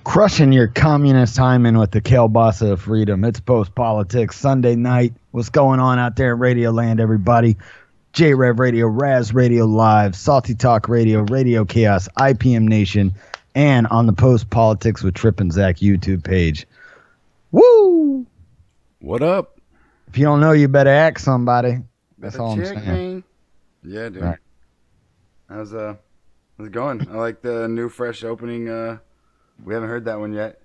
Crushing your communist hymen with the kielbasa of freedom. It's post-politics Sunday night. What's going on out there in Radio Land, everybody? J-Rev Radio, Raz Radio Live, Salty Talk Radio, Radio Chaos, IPM Nation, and on the Post-Politics with Trip and Zach YouTube page. Woo! What up? If you don't know, you better ask somebody. That's all I'm saying. Man. Yeah, dude. Right. How's it going? I like the new fresh opening. We haven't heard that one yet.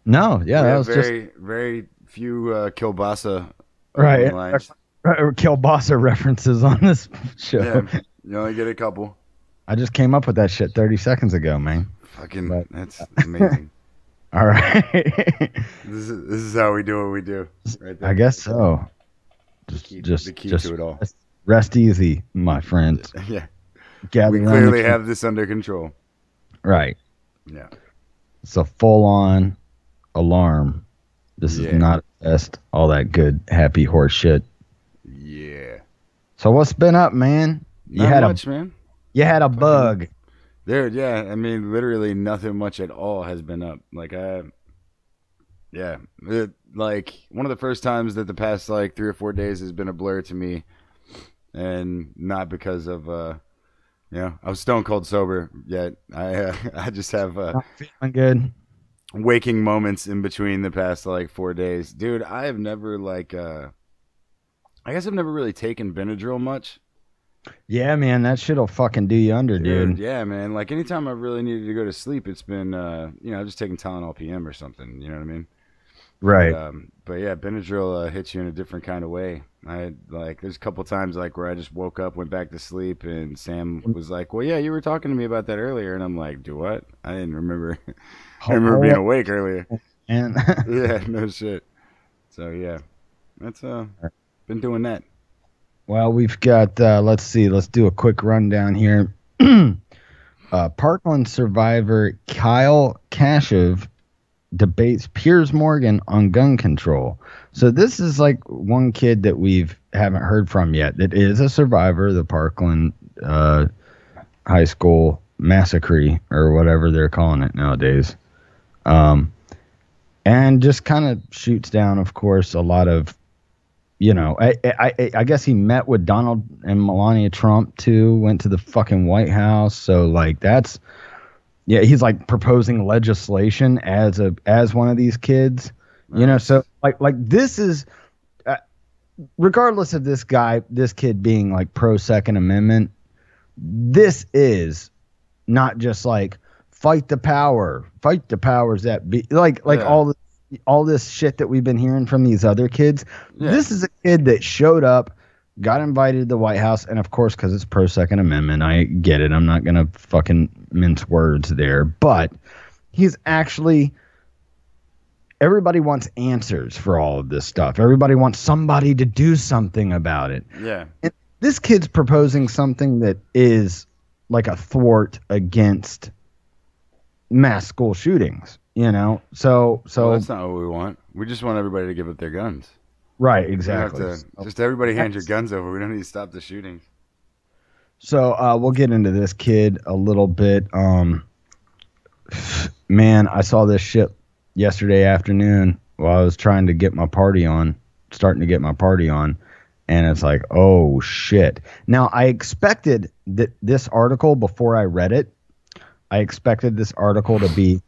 No, yeah, that was very few kielbasa right. lines. Kielbasa references on this show. Yeah, you only get a couple. I just came up with that shit 30 seconds ago, man. That's amazing. All right. This is how we do what we do. Right there. I guess so. Just the key to it all. Rest easy, my friends. Yeah. Gather we clearly have this under control. Right. Yeah. It's a full-on alarm. This is not a test. All that good, happy horse shit. Yeah. So what's been up, man? Not much, man. You had a bug. Dude, yeah. I mean, literally nothing much at all has been up. Like, one of the first times that the past, 3 or 4 days has been a blur to me. And not because of, I was stone cold sober yet. I just have not feeling good. Waking moments in between the past 4 days. Dude, I have never I guess I've never really taken Benadryl much. Yeah, man, that shit'll fucking do you under, dude. Yeah, man. Like anytime I really needed to go to sleep, it's been I've just taken Tylenol PM or something. You know what I mean? Right. But yeah, Benadryl hits you in a different kind of way. I had there's a couple times where I just woke up, went back to sleep, and Sam was like, "Well, yeah, you were talking to me about that earlier," and I'm like, "Do what? I didn't remember. I remember being awake earlier." And yeah, no shit. So yeah, that's been doing that. Well, we've got let's do a quick rundown here. Parkland survivor Kyle Kashev debates Piers Morgan on gun control. So this is one kid that haven't heard from yet that is a survivor of the Parkland high school massacre or whatever they're calling it nowadays. And just kind of shoots down, of course, a lot of, I guess he met with Donald and Melania Trump too, went to the fucking White House. So that's, he's proposing legislation as one of these kids, so this is, regardless of this kid being pro Second Amendment, this is not just fight the powers that be, all this shit that we've been hearing from these other kids. Yeah. This is a kid that showed up, got invited to the White House, and of course, because it's pro Second Amendment, I get it. I'm not gonna fucking mince words there, but he's actually. Everybody wants answers for all of this stuff. Everybody wants somebody to do something about it. Yeah. And this kid's proposing something that is like a thwart against mass school shootings. So that's not what we want. We just want everybody to give up their guns. Right, exactly. Just everybody hand your guns over. We don't need to stop the shootings. So we'll get into this kid a little bit. Man, I saw this shit yesterday afternoon while I was starting to get my party on, and it's oh shit. Now, I expected that this article, before I read it, I expected this article to be,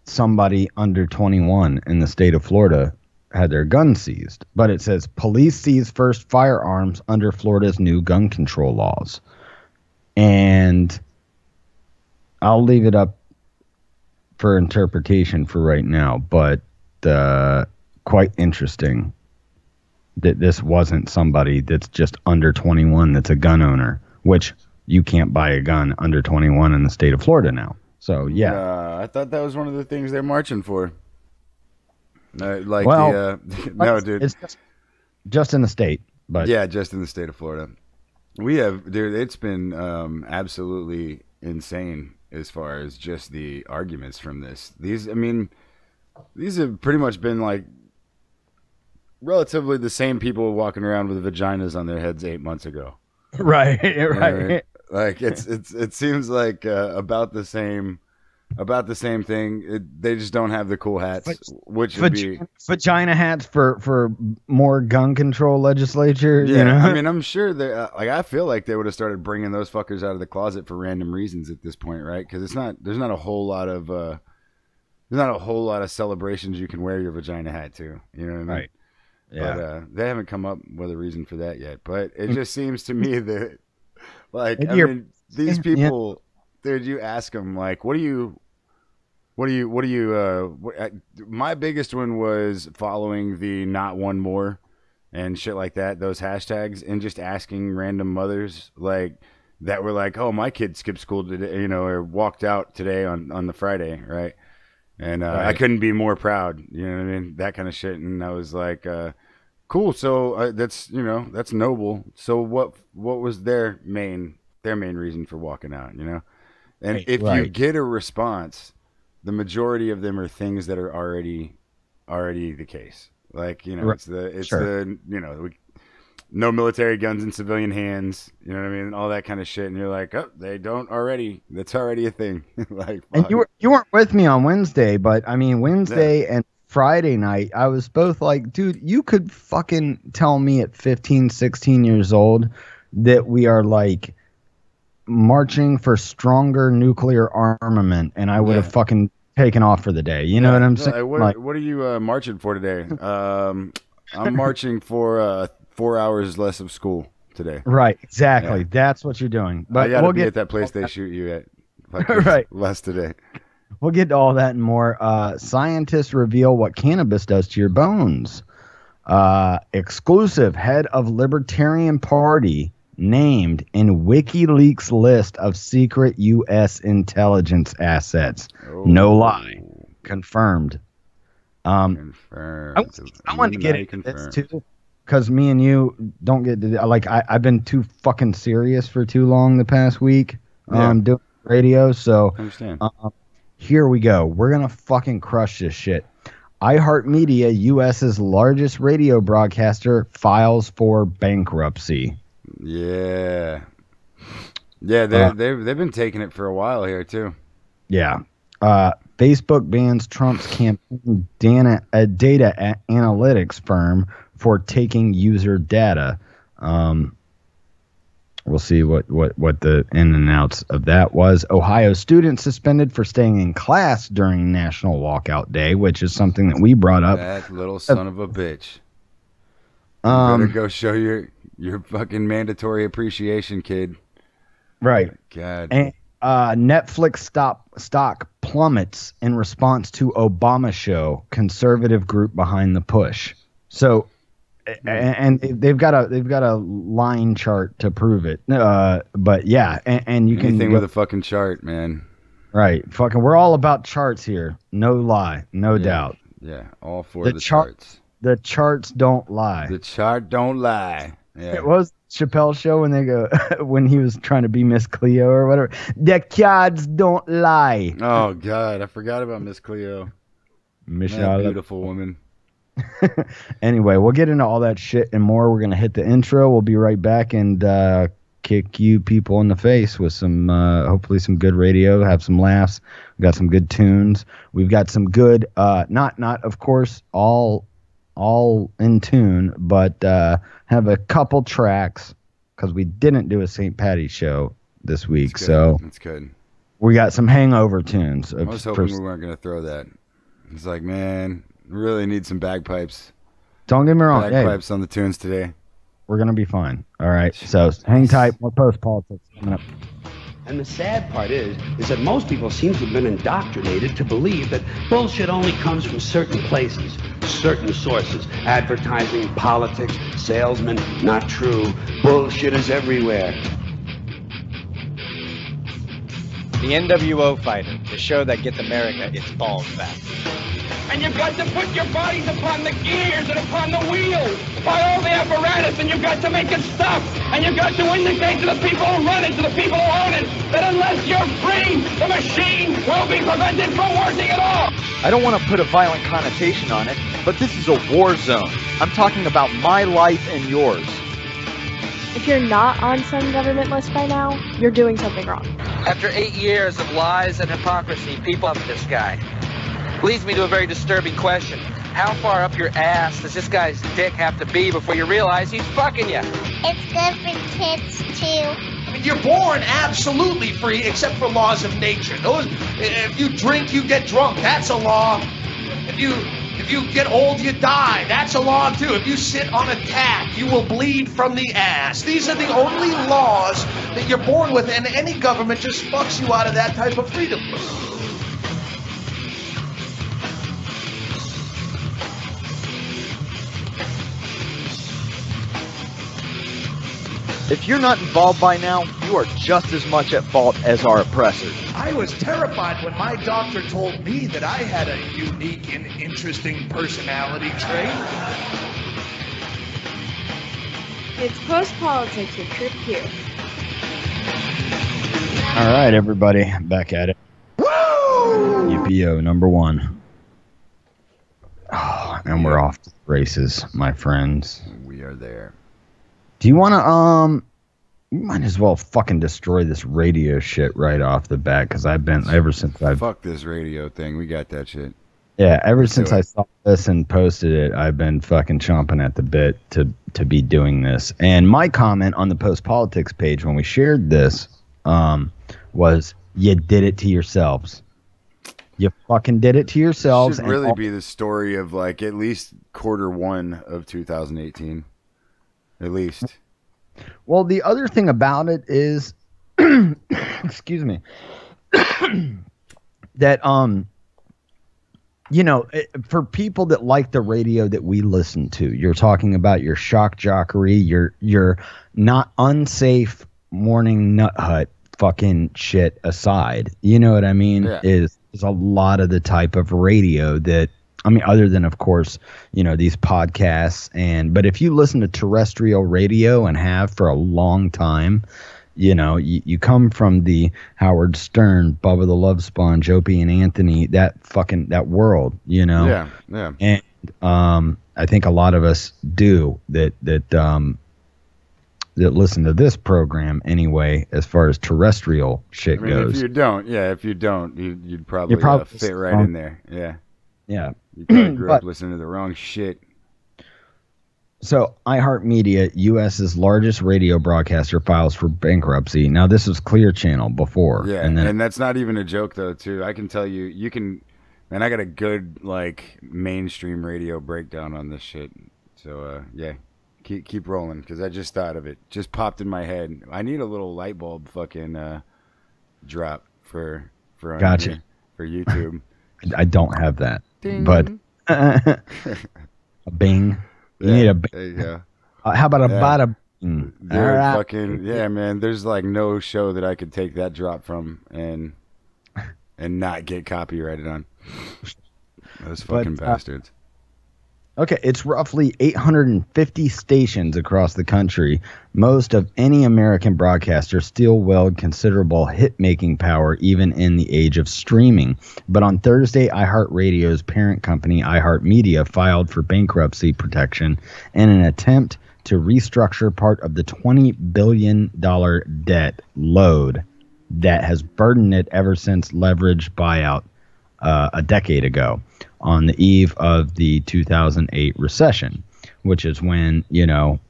somebody under 21 in the state of Florida had their guns seized. But it says, police seize first firearms under Florida's new gun control laws. And I'll leave it up for interpretation for right now, but quite interesting that this wasn't somebody that's just under 21 that's a gun owner, which you can't buy a gun under 21 in the state of Florida now. So, yeah. I thought that was one of the things they're marching for. No, dude. It's just in the state. But yeah, just in the state of Florida. Dude, it's been absolutely insane as far as just the arguments from this. These have pretty much been relatively the same people walking around with vaginas on their heads 8 months ago. Right. Like it seems like about the same about the same thing. They just don't have the cool hats, which would be vagina hats for more gun control legislature. Yeah, you know? I mean, I'm sure they I feel like they would have started bringing those fuckers out of the closet for random reasons at this point, right? Because there's not a whole lot of celebrations you can wear your vagina hat to. You know what I mean? Right. Yeah. But they haven't come up with a reason for that yet. But it just seems to me that, like, I You're- mean, these people, dude, you ask them, like, my biggest one was following the not one more and shit like that, those hashtags, and just asking random mothers, like, that were like, oh, my kid skipped school today, you know, or walked out today on the Friday, right? And Right. I couldn't be more proud, you know what I mean? That kind of shit. And I was like, cool. So that's, you know, that's noble. So what was their main reason for walking out, you know? And Right, if you right. get a response, the majority of them are things that are already the case. Like, you know, Right. the you know, no military guns in civilian hands, you know what I mean? All that kind of shit. And you're like, oh, they don't already. That's already a thing. Like, And fuck. you weren't with me on Wednesday, but I mean Wednesday and Friday night, I was both like, dude, you could fucking tell me at 15, 16 years old that we are like marching for stronger nuclear armament, and I would have fucking taken off for the day. You know what I'm saying? What are you marching for today? I'm marching for 4 hours less of school today. Right, exactly. Yeah. That's what you're doing. But I gotta we'll be get at that place they shoot you at. Like, Right. Less today. We'll get to all that and more. Scientists reveal what cannabis does to your bones. Exclusive head of Libertarian Party named in WikiLeaks list of secret U.S. intelligence assets. Oh. No lie. Confirmed. Confirmed. I want to get into this too, because me and you don't get to, like, I've been too fucking serious for too long the past week doing radio. So I understand. Here we go. We're going to fucking crush this shit. iHeartMedia, U.S.'s largest radio broadcaster, files for bankruptcy. Yeah. Yeah, they've been taking it for a while here too. Yeah. Facebook bans Trump's campaign data analytics firm for taking user data. We'll see what the in and outs of that was. Ohio students suspended for staying in class during National Walkout Day, which is something that we brought up. That little son of a bitch. You better go show your fucking mandatory appreciation, kid. Right. God. And Netflix stock plummets in response to Obama show. Conservative group behind the push. So, and they've got a line chart to prove it. But yeah, and you Anything can with a fucking chart, man. Right. Fucking, we're all about charts here. No lie. No doubt. Yeah. All for the chart- charts. The charts don't lie. The chart don't lie. Yeah. It was Chappelle's show when they go when he was trying to be Miss Cleo or whatever. The cards don't lie. Oh God, I forgot about Miss Cleo. That beautiful woman. Anyway, we'll get into all that shit and more. We're gonna hit the intro. We'll be right back and kick you people in the face with some hopefully some good radio. Have some laughs. We got some good tunes. We've got some good not of course all in tune, but have a couple tracks because we didn't do a St. Patty's show this week. So that's good. We got some hangover tunes. I was hoping we weren't going to throw that. It's like, man, we really need some bagpipes. Don't get me wrong. Bagpipes on the tunes today. We're going to be fine. All right. So hang tight. More post-politics coming up. And the sad part is that most people seem to have been indoctrinated to believe that bullshit only comes from certain places, certain sources. Advertising, politics, salesmen, not true. Bullshit is everywhere. The NWO Fighter, the show that gets America its balls back. And you've got to put your bodies upon the gears and upon the wheels, by all the apparatus, and you've got to make it stop. And you've got to indicate to the people who run it, to the people who own it, that unless you're free, the machine will be prevented from working at all. I don't want to put a violent connotation on it, but this is a war zone. I'm talking about my life and yours. If you're not on some government list by now, you're doing something wrong. After 8 years of lies and hypocrisy, people love this guy. Leads me to a very disturbing question. How far up your ass does this guy's dick have to be before you realize he's fucking you? It's good for kids, too. I mean, you're born absolutely free except for laws of nature. Those, if you drink, you get drunk. That's a law. If you get old, you die. That's a law, too. If you sit on a tack, you will bleed from the ass. These are the only laws that you're born with, and any government just fucks you out of that type of freedom. If you're not involved by now, you are just as much at fault as our oppressors. I was terrified when my doctor told me that I had a unique and interesting personality trait. It's post-politics with Trip Q. All right, everybody, back at it. Woo! UPO number 1. Oh, and we're off to the races, my friends. We are there. Do you want to, you might as well fucking destroy this radio shit right off the bat, because I've been, ever since I've... Fuck this radio thing. We got that shit. Yeah, ever since I saw this and posted it, I've been fucking chomping at the bit to be doing this. And my comment on the Post Politics page when we shared this was, you did it to yourselves. You fucking did it to yourselves. It should really be the story of, like, at least Q1 of 2018. At least. Well, the other thing about it is, excuse me, that, you know, for people that like the radio that we listen to, you're talking about your shock jockery, your not unsafe morning nut hut fucking shit aside. You know what I mean? Yeah. Is a lot of the type of radio that, I mean, other than, of course, you know, these podcasts, but if you listen to terrestrial radio and have for a long time, you know, you come from the Howard Stern, Bubba the Love Sponge, Opie and Anthony, that world, you know? Yeah, yeah. And I think a lot of us do that listen to this program anyway, as far as terrestrial shit goes. If you don't, you'd probably fit right in there. Yeah. Yeah. You probably grew up listening to the wrong shit. So, iHeartMedia, U.S.'s largest radio broadcaster, files for bankruptcy. Now, this was Clear Channel before. Yeah, and that's not even a joke, though, too. I can tell you can... Man, I got a good, like, mainstream radio breakdown on this shit. So, yeah, keep rolling, because I just thought of it. Just popped in my head. I need a little light bulb fucking drop for gotcha. For YouTube. I don't have that. Ding. But a bing. You need a bing. There you go. How about a bada bing? Right. Fucking, yeah, man. There's like no show that I could take that drop from and not get copyrighted on. Those fucking bastards. Okay, it's roughly 850 stations across the country. Most of any American broadcaster still wield considerable hit-making power even in the age of streaming. But on Thursday, iHeartRadio's parent company, iHeartMedia, filed for bankruptcy protection in an attempt to restructure part of the $20 billion debt load that has burdened it ever since leveraged buyout a decade ago, on the eve of the 2008 recession, which is when, you know,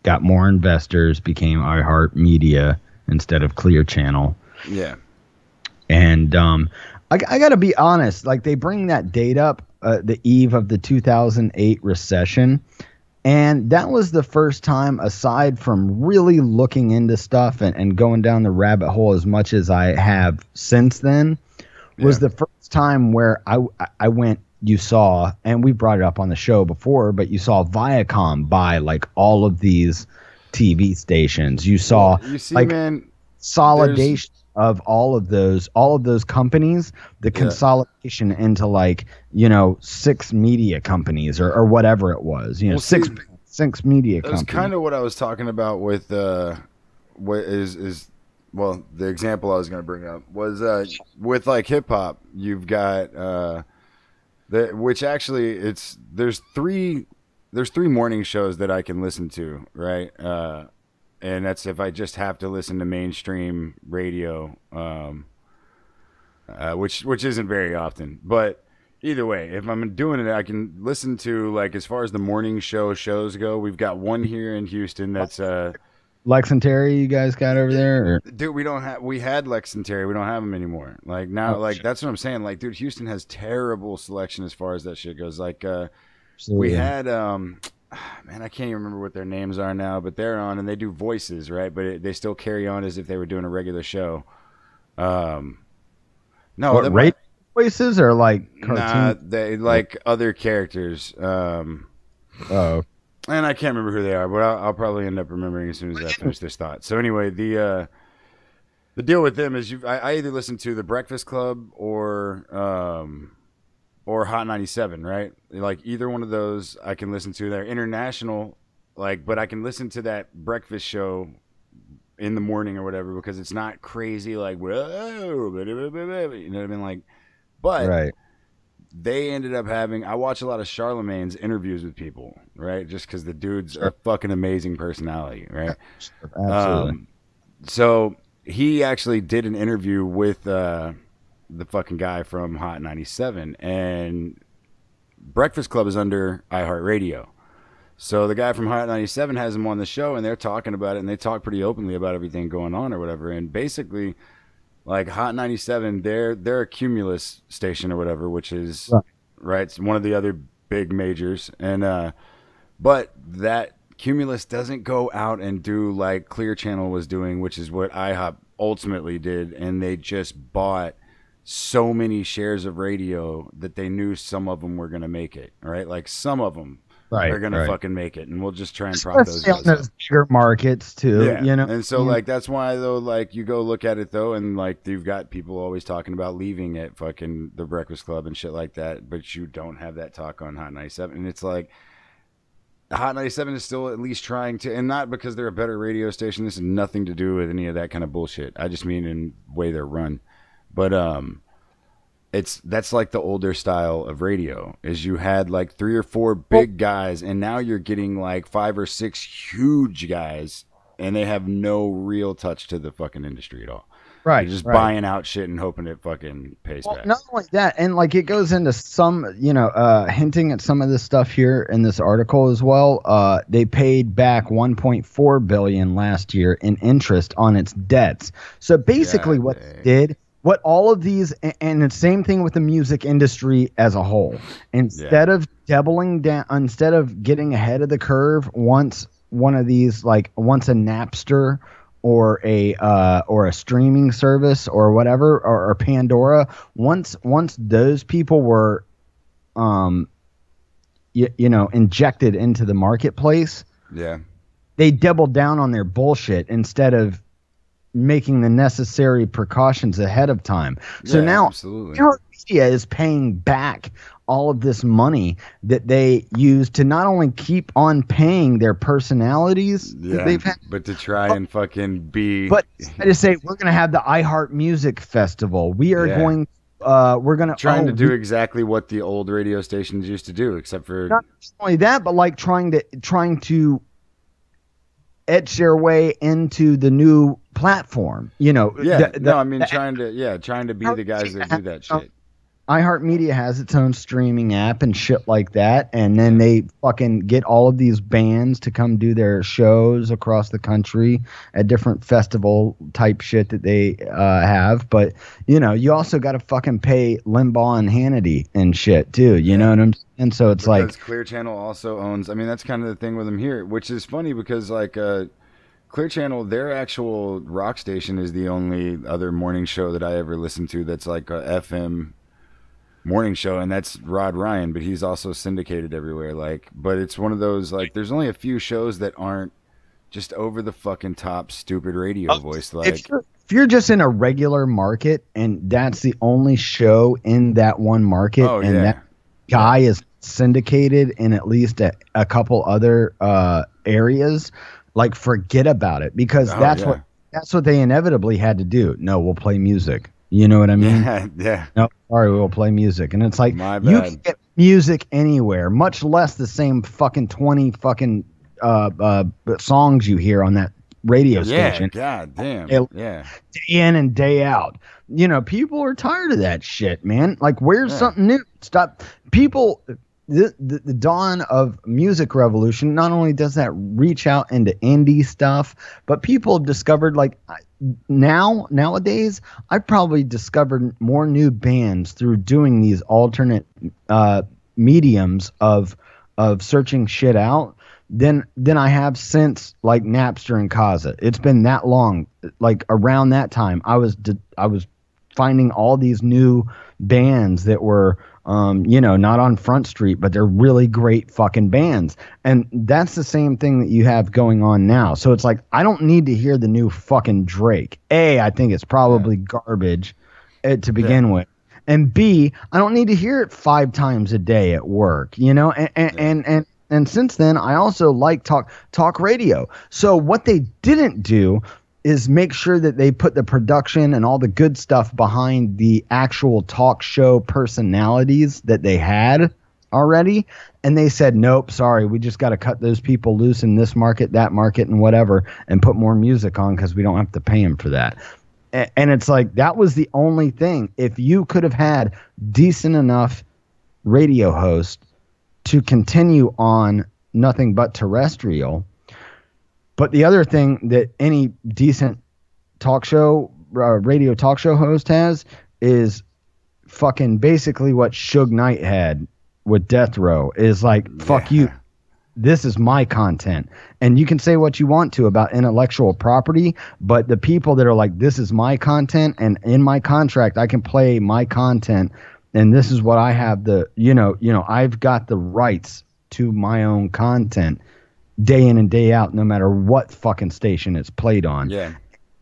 got more investors, became iHeartMedia instead of Clear Channel. Yeah. And I got to be honest, like, they bring that date up, the eve of the 2008 recession, and that was the first time, aside from really looking into stuff and going down the rabbit hole as much as I have since then, was the first time where I went, you saw, and we brought it up on the show before, but you saw Viacom buy like all of these TV stations. You saw consolidation of all of those companies, the consolidation into, like, you know, 6 media companies or whatever it was, you know, six media companies. That's kind of what I was talking about with well, the example I was going to bring up was with, like, hip hop. You've got which actually there's three morning shows that I can listen to, right? and that's if I just have to listen to mainstream radio, which isn't very often. But either way, if I'm doing it, I can listen to, like, as far as the morning shows go. We've got one here in Houston that's Lex and Terry, you guys got over there? Or? Dude, we had Lex and Terry. We don't have them anymore. Like now, that's what I'm saying. Like, dude, Houston has terrible selection as far as that shit goes. Like, we had, man, I can't even remember what their names are now, but they're on and they do voices, right? But they still carry on as if they were doing a regular show. No, what, radio voices or like cartoon? Nah, they like other characters. Oh. And I can't remember who they are, but I'll probably end up remembering as soon as I finish this thought. So anyway, the deal with them is I either listen to the Breakfast Club or Hot 97, right? Like either one of those I can listen to. They're international, like, but I can listen to that breakfast show in the morning or whatever because it's not crazy like whoa, you know what I mean? Like, but right. They ended up having. I watch a lot of Charlemagne's interviews with people, right? Just because the dude's a fucking amazing personality, right? Absolutely. So he actually did an interview with the fucking guy from Hot 97, and Breakfast Club is under iHeartRadio. So the guy from Hot 97 has him on the show, and they're talking about it, and they talk pretty openly about everything going on or whatever. And basically, like Hot 97, they're a Cumulus station or whatever, which is right. It's one of the other big majors, and but that Cumulus doesn't go out and do like Clear Channel was doing, which is what IHOP ultimately did, and they just bought so many shares of radio that they knew some of them were going to make it. All right, like some of them. They're gonna fucking make it, and we'll just try and prop those guys up. Bigger markets too, yeah. You know. And so, like, that's why though, like, you go look at it though, and like, you've got people always talking about leaving at fucking the Breakfast Club and shit like that, but you don't have that talk on Hot 97, and it's like, Hot 97 is still at least trying to, and not because they're a better radio station. This has nothing to do with any of that kind of bullshit. I just mean in the way they're run, but that's like the older style of radio is you had like 3 or 4 big guys, and now you're getting like 5 or 6 huge guys, and they have no real touch to the fucking industry at all. Right. You're just buying out shit and hoping it fucking pays back. Not only that, and like it goes into some, hinting at some of this stuff here in this article as well. They paid back $1.4 billion last year in interest on its debts. So basically what they did, what all of these, and the same thing with the music industry as a whole, instead of doubling down, instead of getting ahead of the curve, once a Napster or a streaming service or whatever, or Pandora, once those people were, injected into the marketplace, they doubled down on their bullshit instead of making the necessary precautions ahead of time. So now media is paying back all of this money that they use to not only keep on paying their personalities that they've had, but to try and fucking be. But I just say we're going to have the iHeart Music Festival. We are going. We're going to trying to do exactly what the old radio stations used to do, except for not only that, but like trying to etch their way into the new platform, trying to be the guys that do that shit. iHeartMedia has its own streaming app and shit like that, and then they fucking get all of these bands to come do their shows across the country at different festival type shit that they have. But you also got to fucking pay Limbaugh and Hannity and shit too. You know what I'm saying? And so it's because Clear Channel also owns. I mean, that's kind of the thing with them here, which is funny because like Clear Channel, their actual rock station is the only other morning show that I ever listened to that's like a FM morning show, and that's Rod Ryan, but he's also syndicated everywhere. Like, but it's one of those like there's only a few shows that aren't just over the fucking top stupid radio voice. Like, if you're just in a regular market and that's the only show in that one market, that guy is syndicated in at least a couple other areas, like forget about it, because that's what they inevitably had to do. No, we'll play music. You know what I mean? Yeah. No, sorry, we'll play music. And it's like, you can get music anywhere, much less the same fucking 20 fucking songs you hear on that radio Yeah, station. god damn. Yeah. Day in and day out. You know, people are tired of that shit, man. Like, where's something new? Stop. People, the dawn of music revolution, not only does that reach out into indie stuff, but people have discovered, like, nowadays, I've probably discovered more new bands through doing these alternate mediums of searching shit out than I have since, like, Napster and Kazaa. It's been that long. Like, around that time, I was finding all these new bands that were not on Front Street, but they're really great fucking bands. And that's the same thing that you have going on now. So it's like, I don't need to hear the new fucking Drake. A, I think it's probably garbage to begin with. And B, I don't need to hear it 5 times a day at work, and since then, I also like talk radio. So what they didn't do is make sure that they put the production and all the good stuff behind the actual talk show personalities that they had already. And they said, nope, sorry, we just got to cut those people loose in this market, that market, and whatever, and put more music on because we don't have to pay them for that. And it's like, that was the only thing. If you could have had decent enough radio hosts to continue on nothing but terrestrial. But the other thing that any decent talk show, radio talk show host has is fucking basically what Suge Knight had with Death Row, is like, fuck you. This is my content. And you can say what you want to about intellectual property, but the people that are like, this is my content, and in my contract, I can play my content, and this is what I have I've got the rights to my own content day in and day out, no matter what fucking station it's played on. Yeah.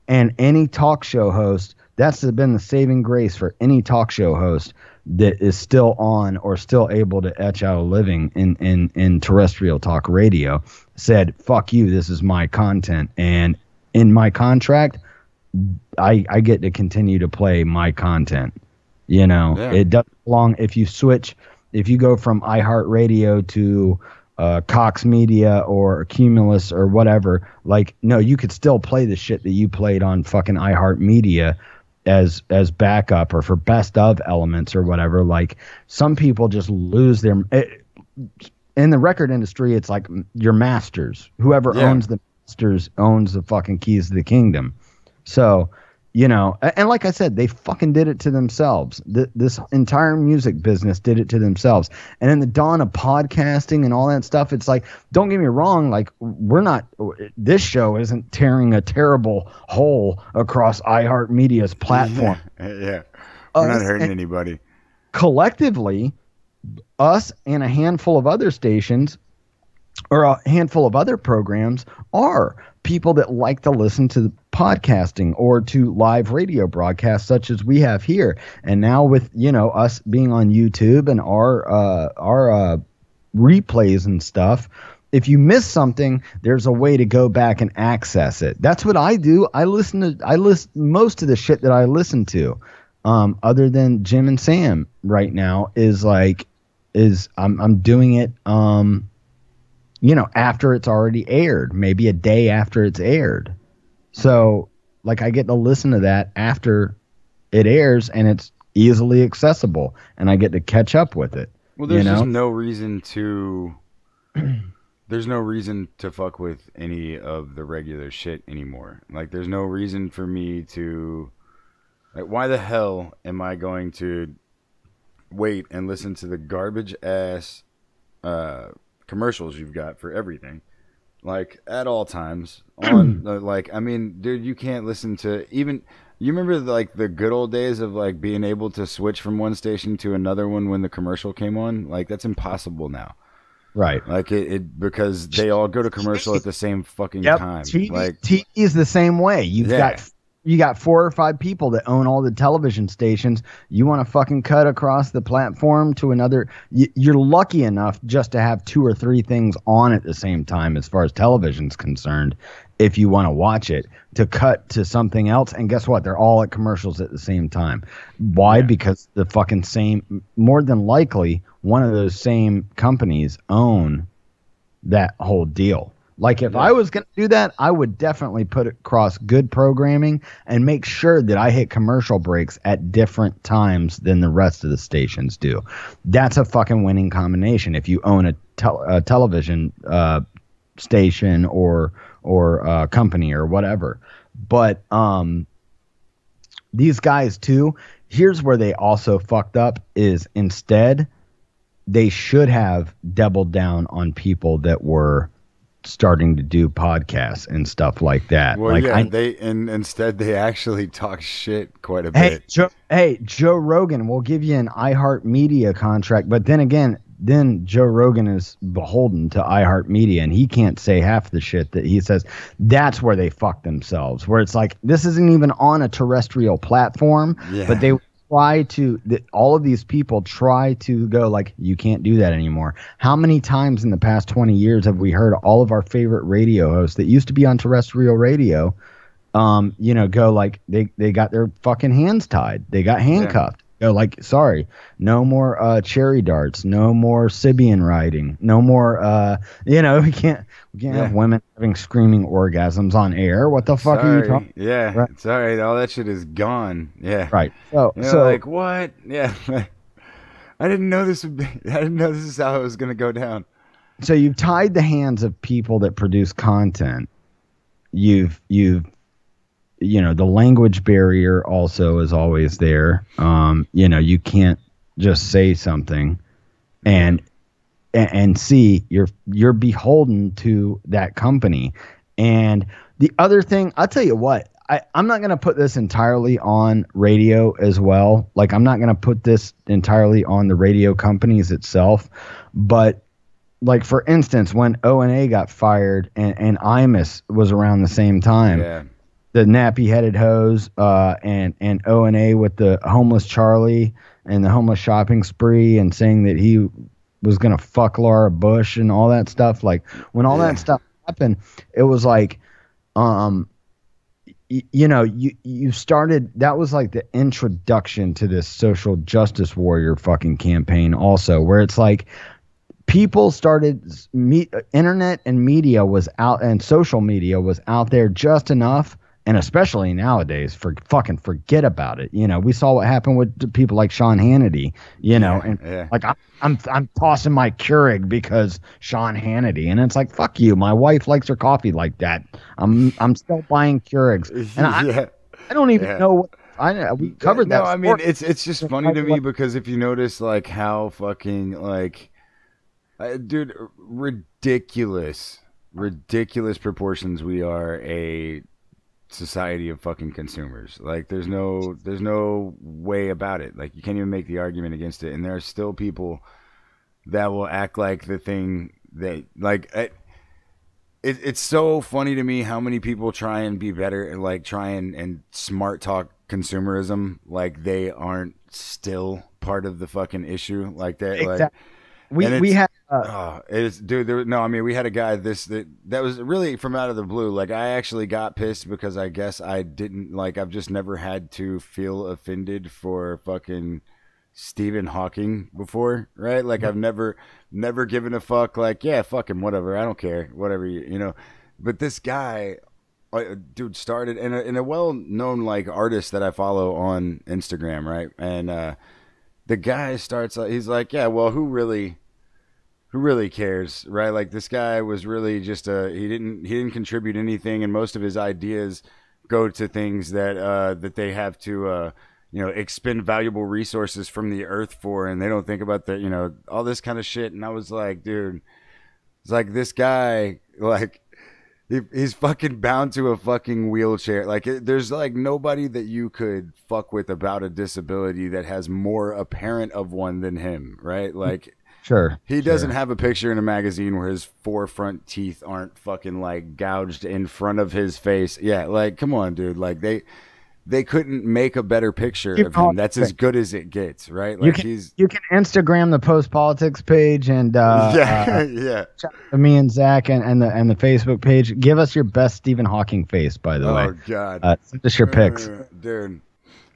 And any talk show host, that's been the saving grace for any talk show host that is still on or still able to etch out a living in terrestrial talk radio, said, fuck you, this is my content. And in my contract, I get to continue to play my content. It doesn't belong. If you go from iHeartRadio to Cox Media or Cumulus or whatever, like, no, you could still play the shit that you played on fucking iHeartMedia as backup or for best of elements or whatever. Like, some people just lose their in the record industry. It's like your masters, whoever owns the masters owns the fucking keys to the kingdom. So, and like I said, they fucking did it to themselves. This entire music business did it to themselves. And in the dawn of podcasting and all that stuff, it's like, don't get me wrong, like, this show isn't tearing a terrible hole across iHeartMedia's platform. Yeah. We're not hurting anybody. Collectively, us and a handful of other stations or a handful of other programs are people that like to listen to podcasting or to live radio broadcasts such as we have here. And now with, us being on YouTube and our replays and stuff, if you miss something, there's a way to go back and access it. That's what I do. I listen most of the shit that I listen to, other than Jim and Sam right now I'm doing it, after it's already aired, maybe a day after it's aired. So, like, I get to listen to that after it airs, and it's easily accessible, and I get to catch up with it. Well, there's just no reason to... There's no reason to fuck with any of the regular shit anymore. Like, there's no reason for me to... Like, why the hell am I going to wait and listen to the garbage-ass commercials you've got for everything, like, at all times on dude, you can't listen to even, you remember like the good old days of like being able to switch from one station to another one when the commercial came on? Like, that's impossible now, right? Like it because they all go to commercial at the same fucking time. TV is the same way. You got 4 or 5 people that own all the television stations. You want to fucking cut across the platform to another. You're lucky enough just to have 2 or 3 things on at the same time as far as television's concerned. If you want to watch it, to cut to something else. And guess what? They're all at commercials at the same time. Why? Yeah. Because the fucking same, more than likely, one of those same companies own that whole deal. Like if I was going to do that, I would definitely put across good programming and make sure that I hit commercial breaks at different times than the rest of the stations do. That's a fucking winning combination. If you own a television station or company or whatever. But these guys too, here's where they also fucked up is instead they should have doubled down on people that were starting to do podcasts and stuff like that. Well, like instead they actually talk shit quite a bit. Joe Rogan will give you an iHeartMedia contract, but then again, Joe Rogan is beholden to iHeartMedia, and he can't say half the shit that he says. That's where they fuck themselves. Where it's like this isn't even on a terrestrial platform, but they try to. All of these people try to go like, you can't do that anymore. How many times in the past 20 years have we heard all of our favorite radio hosts that used to be on terrestrial radio, go like they got their fucking hands tied, they got handcuffed. Go like, sorry, no more cherry darts, no more Sibian riding, no more. We can't have women having screaming orgasms on air. What the fuck are you talking? Yeah, right? Sorry, all that shit is gone. Yeah, right. So like what? Yeah, I didn't know this is how it was gonna go down. So you've tied the hands of people that produce content. You've the language barrier also is always there. You can't just say something and see you're beholden to that company. And the other thing, I'll tell you what, I'm not going to put this entirely on radio as well. Like I'm not going to put this entirely on the radio companies itself, but like for instance, when O&A got fired and Imus was around the same time, the nappy-headed hose and O&A with the homeless Charlie and the homeless shopping spree and saying that he was going to fuck Laura Bush and all that stuff. Like when all that stuff happened, it was like, you started, that was like the introduction to this social justice warrior fucking campaign also, where it's like people started, internet and media was out and social media was out there just enough. And especially nowadays, forget about it. We saw what happened with people like Sean Hannity. Like I'm tossing my Keurig because Sean Hannity, and it's like fuck you. My wife likes her coffee like that. I'm still buying Keurigs, and I don't even know what we covered that. No, I mean it's just funny to me because if you notice like how fucking like, dude, ridiculous proportions we are a society of fucking consumers. Like there's no way about it. Like you can't even make the argument against it, and there are still people that will act like the thing that like it's so funny to me how many people try and be better and like try and smart talk consumerism like they aren't still part of the fucking issue like that. Exactly. Like we had we had a guy that was really from out of the blue. Like I actually got pissed because I guess I didn't like, I've just never had to feel offended for fucking Stephen Hawking before, right? Like I've never given a fuck. Like yeah, fucking whatever, I don't care, whatever you know. But this guy, dude, started in a well-known like artist that I follow on Instagram, right? And the guy starts, he's like, yeah, well, who really cares, right? Like this guy was really just he didn't contribute anything, and most of his ideas go to things that they have to expend valuable resources from the earth for, and they don't think about the all this kind of shit. And I was like, dude, it's like this guy, like he's fucking bound to a fucking wheelchair. Like there's like nobody that you could fuck with about a disability that has more apparent of one than him, right? Like sure, he doesn't have a picture in a magazine where his 4 front teeth aren't fucking like gouged in front of his face. Yeah, like come on, dude. Like they couldn't make a better picture of him. That's as good as it gets, right? Like you can Instagram the Post Politics page and me and Zach and the Facebook page. Give us your best Stephen Hawking face, by the way. Oh God, send us your pics, dude.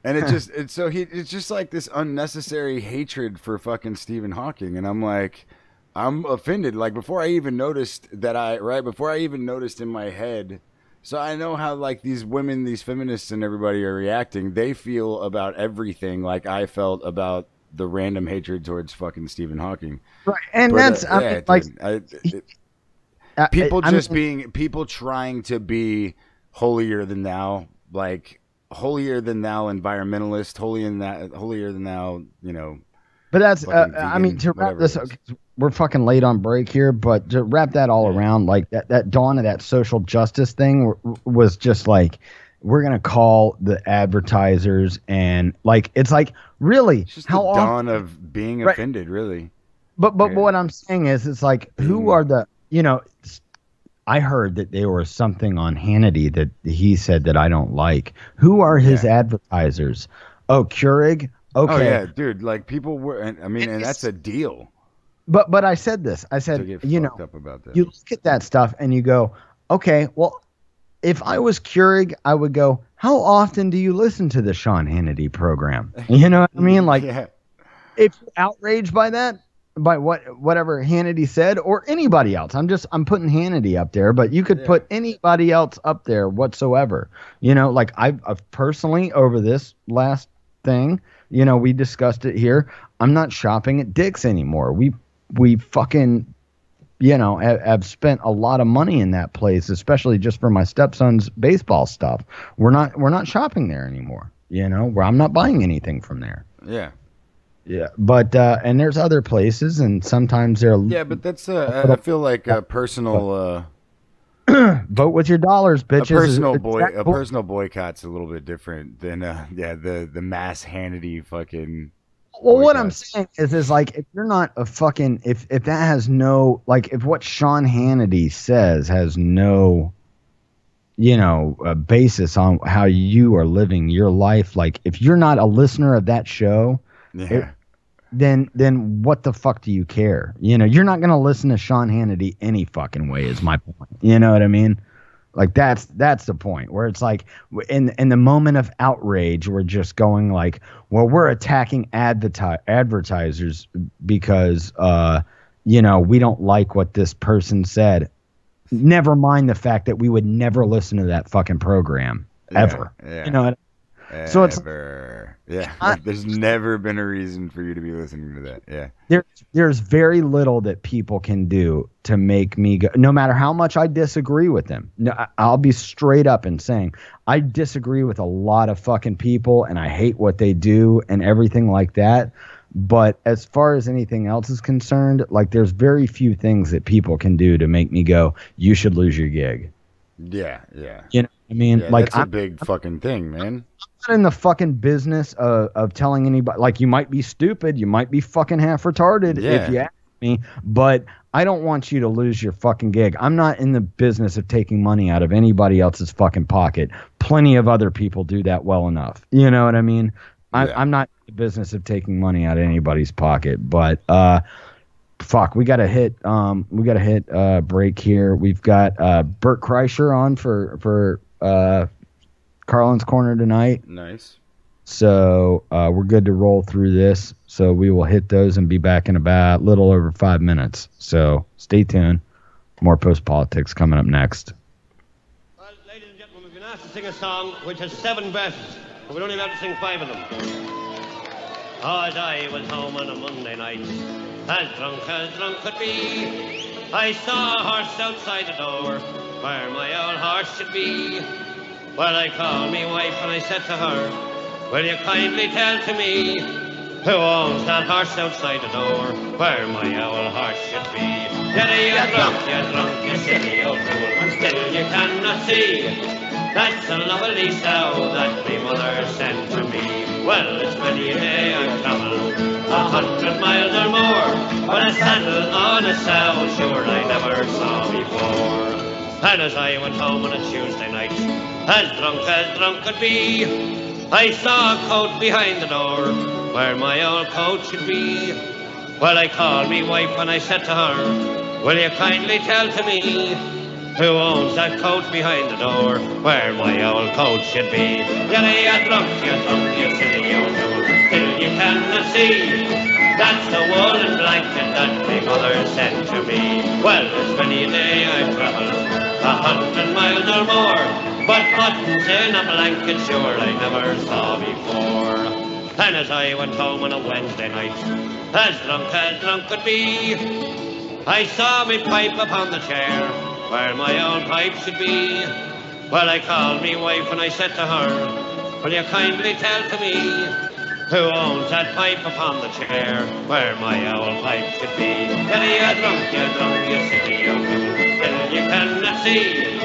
And it's just like this unnecessary hatred for fucking Stephen Hawking, and I'm like, I'm offended. Like before I even noticed before I even noticed in my head. So I know how like these women, these feminists and everybody are reacting. They feel about everything like I felt about the random hatred towards fucking Stephen Hawking. Right. And But, that's people trying to be holier than thou, like holier than thou environmentalist, holier than thou, you know. But that's, vegan, I mean, to wrap whatever this, it is. we're fucking late on break here, but to wrap that all around, like that dawn of that social justice thing was just like, we're going to call the advertisers and like, it's like, really, It's just how the often, dawn of being Right. offended, really. but what I'm saying is, it's like, who are the, you know, I heard that there was something on Hannity that he said that I don't like. Who are his advertisers? Oh, Keurig? Okay. Oh yeah, dude. Like people were, and that's a deal. But I said this. I To said, get you know, fucked up about that. you look at that stuff and you go, okay, well, if I was Keurig, I would go, how often do you listen to the Sean Hannity program? You know what I mean? Like, Yeah. if you're outraged by that, by whatever Hannity said, or anybody else, I'm putting Hannity up there, but you could put anybody else up there whatsoever. You know, like I've personally, over this last thing, you know, we discussed it here. I'm not shopping at Dick's anymore. We fucking, you know, have spent a lot of money in that place, especially just for my stepson's baseball stuff. We're not shopping there anymore. You know, where I'm not buying anything from there. Yeah. Yeah, but and there's other places, and sometimes they're But that's I feel like a personal vote with your dollars, bitches. a personal boycott's a little bit different than the mass Hannity fucking. Well, what I'm saying is like, if you're not a fucking, if that has no, like, if what Sean Hannity says has no, you know, basis on how you are living your life, like if you're not a listener of that show, then what the fuck do you care? You know, you're not going to listen to Sean Hannity any fucking way, is my point. You know what I mean? Like that's the point where it's like in the moment of outrage, we're just going like, well, we're attacking advertisers because you know, we don't like what this person said. Never mind the fact that we would never listen to that fucking program ever. Yeah. You know. So it's there's never been a reason for you to be listening to that. Yeah. There's very little that people can do to make me go, no matter how much I disagree with them. No, I'll be straight up and saying I disagree with a lot of fucking people and I hate what they do and everything like that. But as far as anything else is concerned, like there's very few things that people can do to make me go, you should lose your gig. Yeah. You know what I mean? Like that's a big fucking thing, man. I'm not in the fucking business of telling anybody, like, you might be stupid, you might be fucking half retarded if you ask me, but I don't want you to lose your fucking gig. I'm not in the business of taking money out of anybody else's fucking pocket. Plenty of other people do that well enough. You know what I mean? I'm not in the business of taking money out of anybody's pocket, but fuck, we gotta hit break here. We've got Bert Kreischer on for Carlin's Corner tonight. Nice. So we're good to roll through this. So we will hit those and be back in about a little over 5 minutes. So stay tuned. More Post Politics coming up next. Well, ladies and gentlemen, we've been asked to sing a song which has 7 verses, but we're only allowed to sing 5 of them. Oh, as I was home on a Monday night, as drunk could be, I saw a horse outside the door where my old horse should be. Well, I called me wife and I said to her, will you kindly tell to me who owns that horse outside the door where my old horse should be? You're drunk, you silly old fool, and still you cannot see. That's a lovely sow that my mother sent to me. Well, it's many a day I've travelled 100 miles or more, but a saddle on a sow, sure I never saw before. And as I went home on a Tuesday night, as drunk could be, I saw a coat behind the door where my old coat should be. Well, I called me wife and I said to her, will you kindly tell to me who owns that coat behind the door where my old coat should be? You're drunk, you silly old fool, still you cannot see. That's the woolen blanket that my mother sent to me. Well, it's many a day I've travelled 100 miles or more, but buttons in a blanket sure I never saw before. And as I went home on a Wednesday night, as drunk could be, I saw me pipe upon the chair, where my old pipe should be. Well, I called me wife and I said to her, will you kindly tell to me, who owns that pipe upon the chair, where my old pipe should be? Well, you drunk, you silly old fool, still you cannot see.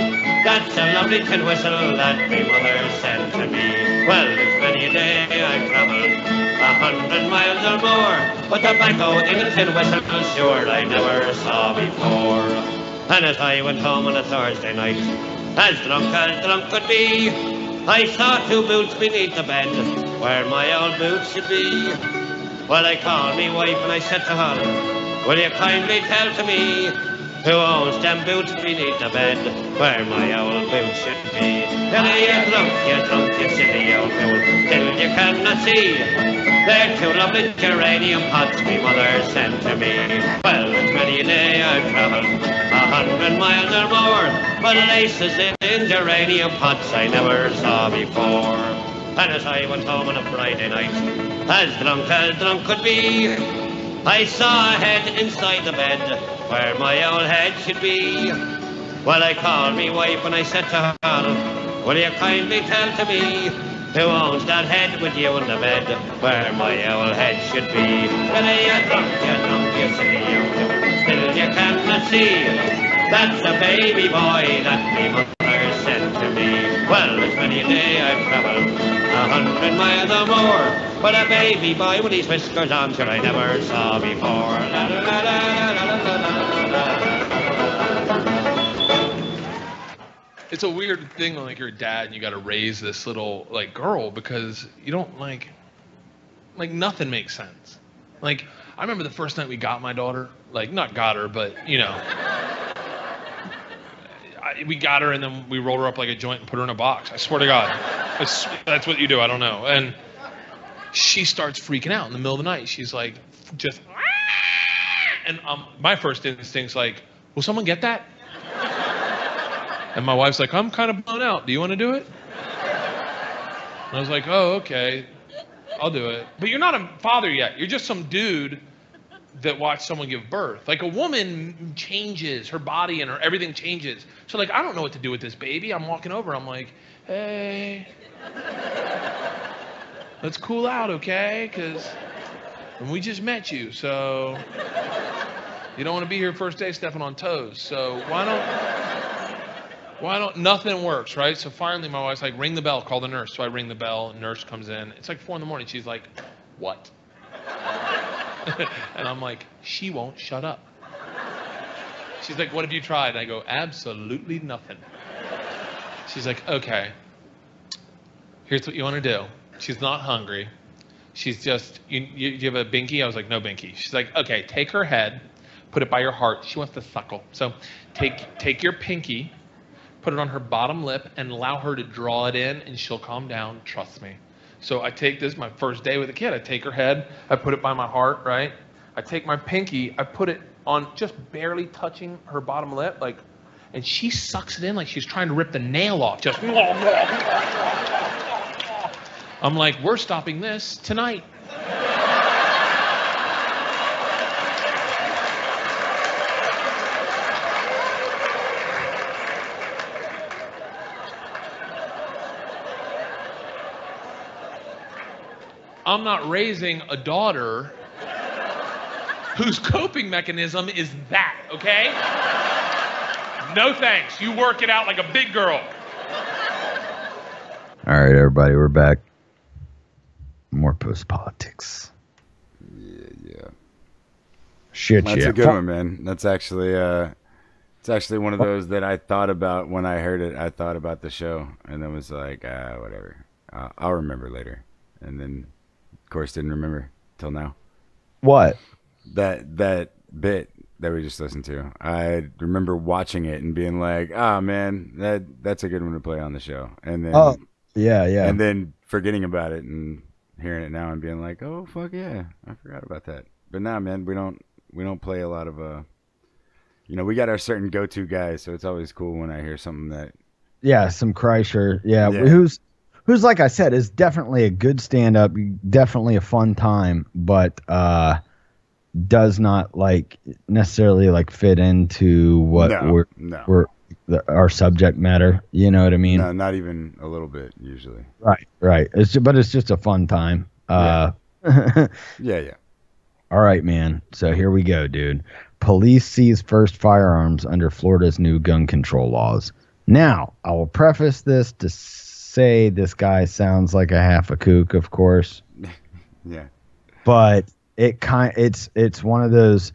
That's a lovely tin whistle that my mother sent to me. Well, it's many a day I've travelled 100 miles or more, but tobacco in a tin whistle sure I never saw before. And as I went home on a Thursday night, as drunk could be, I saw two boots beneath the bed, where my old boots should be. Well, I called me wife and I said to her, will you kindly tell to me, who owns them boots beneath the bed, where my old boots should be? Well, you drunk, you silly old fool, still you cannot see. They're two lovely geranium pots me mother sent to me. Well, it's many a day I've travelled 100 miles or more, but laces in geranium pots I never saw before. And as I went home on a Friday night, as drunk could be, I saw a head inside the bed, where my old head should be. Well, I called me wife and I said to her, will you kindly tell to me, who owns that head with you in the bed, where my old head should be? Well, you drunk, you silly old fool, still you cannot see. That's a baby boy that me mother sent to me. Well, it's many a day I've travelled 100 miles or more, but a baby boy with his whiskers on sure I never saw before. La, la, la, la, la, la, la, la. It's a weird thing when like you're a dad and you got to raise this little like girl because you don't like nothing makes sense. Like I remember the first night we got my daughter, like not got her, but you know, we got her and then we rolled her up like a joint and put her in a box. I swear to God, that's what you do. I don't know. And she starts freaking out in the middle of the night. She's like, just, and my first instinct's like, will someone get that? And my wife's like, I'm kind of blown out. Do you want to do it? And I was like, oh, okay, I'll do it. But you're not a father yet. You're just some dude that watched someone give birth. Like a woman changes, her body and her everything changes. So like, I don't know what to do with this baby. I'm walking over. I'm like, hey, let's cool out, okay? Because we just met you, so you don't want to be here first day stepping on toes. So why don't, nothing works, right? So finally my wife's like, ring the bell, call the nurse. So I ring the bell, and nurse comes in. It's like 4 a.m. She's like, what? And I'm like, she won't shut up. She's like, what have you tried? And I go, absolutely nothing. She's like, okay, here's what you want to do. She's not hungry. She's just, you have a binky? I was like, no binky. She's like, okay, take her head, put it by your heart. She wants to suckle. So take your pinky, put it on her bottom lip, and allow her to draw it in, and she'll calm down. Trust me. So I take this, my first day with a kid. I take her head, I put it by my heart, right? I take my pinky, I put it on just barely touching her bottom lip, like, and she sucks it in like she's trying to rip the nail off. Just, I'm like, we're stopping this tonight. I'm not raising a daughter whose coping mechanism is that, okay? No thanks. You work it out like a big girl. All right, everybody, we're back. More post-politics. Yeah. Shit, That's yeah. a good one, man. That's actually, it's actually one of those that I thought about when I heard it. I thought about the show, and then was like, whatever. I'll remember later. And then, of course, didn't remember till now. What? That bit that we just listened to. I remember watching it and being like, man, that's a good one to play on the show. And then, yeah. And then forgetting about it and hearing it now and being like, oh, fuck yeah, I forgot about that. But nah, man, we don't we don't play a lot of we got our certain go-to guys, so it's always cool when I hear something that. Yeah, some Kreischer. Yeah, Yeah. who's like I said is definitely a good stand-up, definitely a fun time, but does not like necessarily like fit into what our subject matter. You know what I mean? No, not even a little bit usually. Right. But it's just a fun time. Yeah. Yeah. All right, man. So here we go, dude. Police seize first firearms under Florida's new gun control laws. Now, I will preface this to say this guy sounds like a half a kook, of course. Yeah. But it's one of those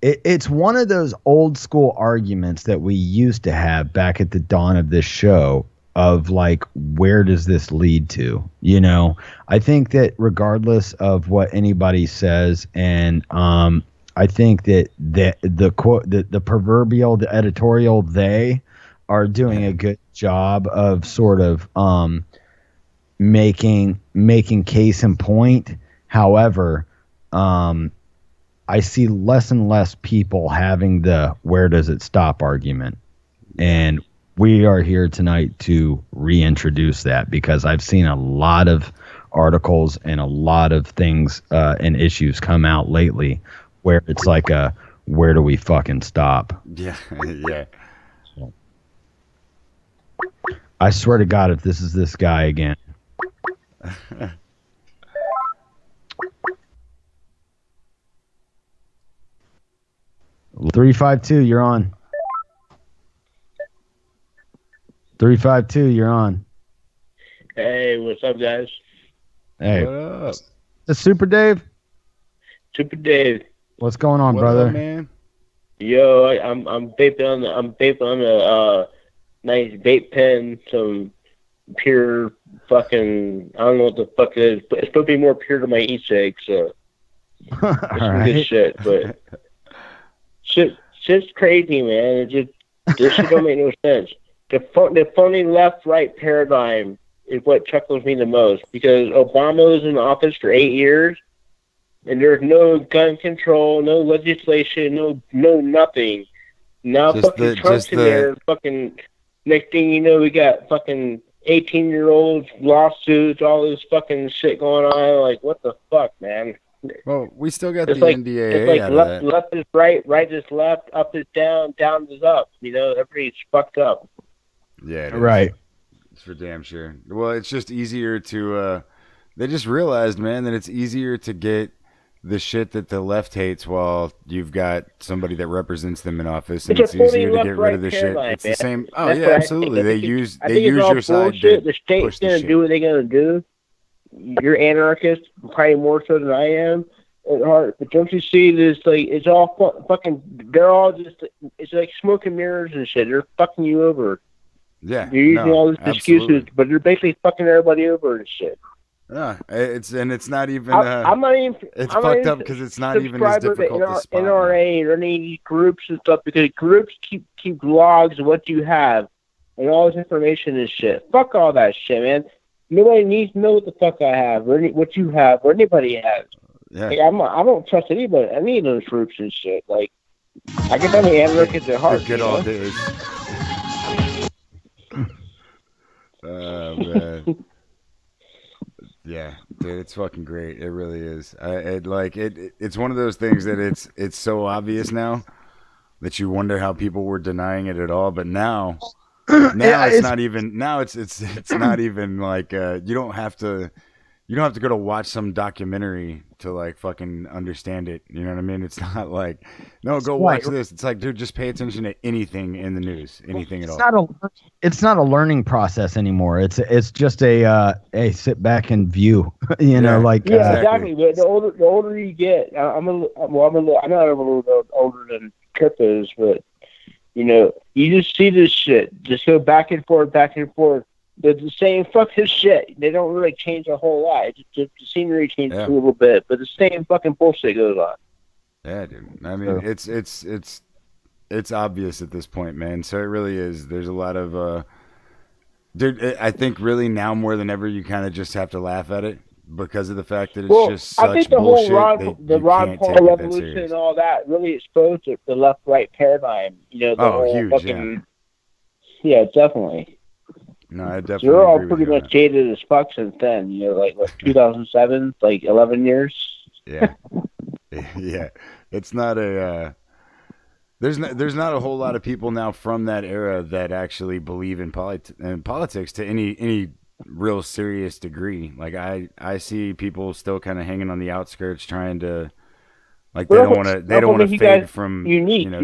it's one of those old school arguments that we used to have back at the dawn of this show of like, where does this lead to? You know, I think that regardless of what anybody says, and I think that the quote, the proverbial, the editorial, they are doing a good job of sort of making case in point. However, I see less and less people having the where does it stop argument. And we are here tonight to reintroduce that, because I've seen a lot of articles and a lot of things and issues come out lately where it's like a where do we fucking stop? Yeah, yeah. I swear to God, if this is this guy again. 352, you're on. 352, you're on. Hey, what's up, guys? Hey. What up? It's Super Dave? Super Dave. What's going on, What brother? up, man? Yo, I'm vaping on a nice vape pen, some pure fucking, I don't know what the fuck it is, but it's supposed to be more pure to my e-cig, so it's some good shit, but shit's crazy, man. This shit don't make no sense. The phony left-right paradigm is what chuckles me the most, because Obama was in office for 8 years, and there's no gun control, no legislation, no nothing. Now fucking Trump's in there, fucking next thing you know, we got fucking 18-year-olds, lawsuits, all this fucking shit going on. Like, what the fuck, man? Well, we still got It's the like, NDAA it's like out left, of that. left is right, right is left, up is down, down is up. You know, everybody's fucked up. Yeah, it is. Right. It's for damn sure. Well, it's just easier to. They just realized, man, that it's easier to get the shit that the left hates while you've got somebody that represents them in office, and it's easier to get rid of the shit. It's the same. Oh yeah, absolutely. They use your side. Bullshit. The state's gonna do what they're gonna do. You're anarchist, probably more so than I am at heart. But don't you see this? Like, it's all fucking. They're all just. It's like smoke and mirrors and shit. They're fucking you over. Yeah, they're using all these excuses, but they're basically fucking everybody over and shit. Yeah, it's not even. I'm not even. It's I'm fucked not up because it's not even as difficult to spot. NRA or any of these groups and stuff, because groups keep logs of what you have and all this information and shit. Fuck all that shit, man. Nobody needs to know what the fuck I have or what you have or anybody has. Yeah. Like, I don't trust anybody, any of those groups and shit. Like, I guess I'm an anarchist at heart. Good old days. Oh man. Yeah, dude, it's fucking great. It really is. It's one of those things that it's so obvious now that you wonder how people were denying it at all. But now it's not even. Now it's not even like you don't have to go to watch some documentary to like fucking understand it. You know what I mean? It's not like, no, go watch this. It's like, dude, just pay attention to anything in the news, anything at all. It's not a learning process anymore. It's just a sit back and view. You know, like exactly. But the older you get, I'm not a little older than Kip is, but you know, you just see this shit just go back and forth, back and forth. They're the same fucking shit. They don't really change a whole lot. Just the scenery changes a little bit, but the same fucking bullshit goes on. Yeah, dude. I mean, it's obvious at this point, man. So it really is. There's a lot of dude. I think really now more than ever, you kind of just have to laugh at it because of the fact that it's just such I think the bullshit. whole Ron Paul revolution and all that really exposed the left-right paradigm. You know, the whole huge, fucking, yeah, definitely. No, I definitely. You're all agree pretty with you much jaded as fuck since then. You know, like what 2007, like 11 years. Yeah, yeah. It's not a. There's not a whole lot of people now from that era that actually believe in politics to any real serious degree. Like I see people still kind of hanging on the outskirts, trying to, like, they don't want to fade from unique. You know,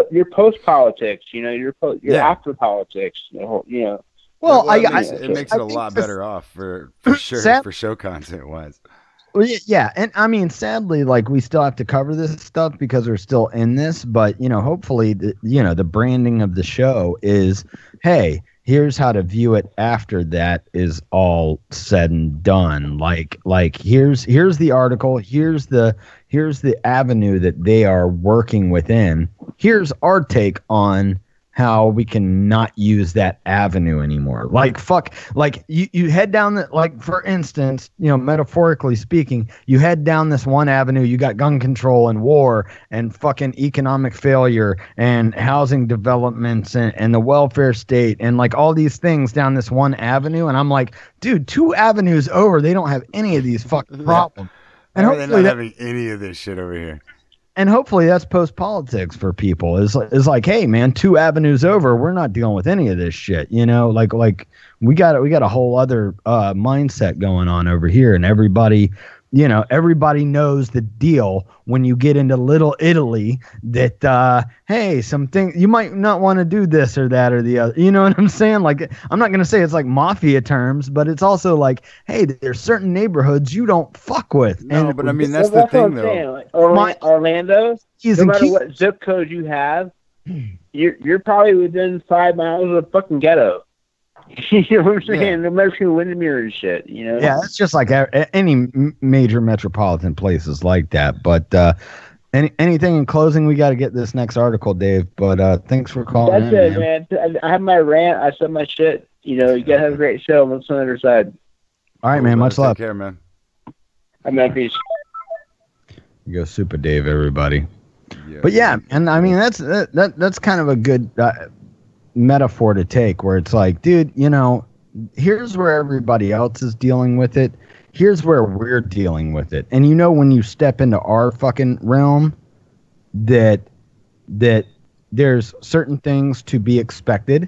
You're post politics. You know, you're after politics. You know. Well, it makes it a lot better off for sure for show content wise. Well, yeah, and I mean, sadly, like, we still have to cover this stuff because we're still in this. But you know, hopefully, the branding of the show is, hey, here's how to view it after that is all said and done. Like here's the article, here's the avenue that they are working within. Here's our take on how we can not use that avenue anymore. Like, fuck, like you head down the, like, for instance, you know, metaphorically speaking, you head down this one avenue, you got gun control and war and fucking economic failure and housing developments and the welfare state and like all these things down this one avenue. And I'm like, dude, 2 avenues over, they don't have any of these fucking problems. And hopefully they're not having any of this shit over here. And hopefully that's post-politics for people. Is like, hey man, 2 avenues over, we're not dealing with any of this shit. You know, like we got a whole other mindset going on over here, and everybody knows the deal when you get into Little Italy that hey, something you might not want to do this or that or the other. You know what I'm saying? Like, I'm not gonna say it's like mafia terms, but it's also like, hey, there's certain neighborhoods you don't fuck with. No, but I mean that's the thing though. Like, Orlando, no matter what zip code you have, you're probably within 5 miles of the fucking ghetto. You know what I'm saying? Yeah. No matter if you're Windermere and shit, you know? Yeah, it's just like any major metropolitan places like that. But anything in closing, we got to get this next article, Dave. But thanks for calling in, That's it, man. I have my rant. I said my shit. You know, you got to have a great show. Let's on the other side. All right, man. Much love. Take care, man. I'm at peace. You go Super Dave, everybody. Yeah, but yeah, and I mean, that's kind of a good metaphor to take, where it's like, dude, you know, here's where everybody else is dealing with it, here's where we're dealing with it. And you know, when you step into our fucking realm, that there's certain things to be expected,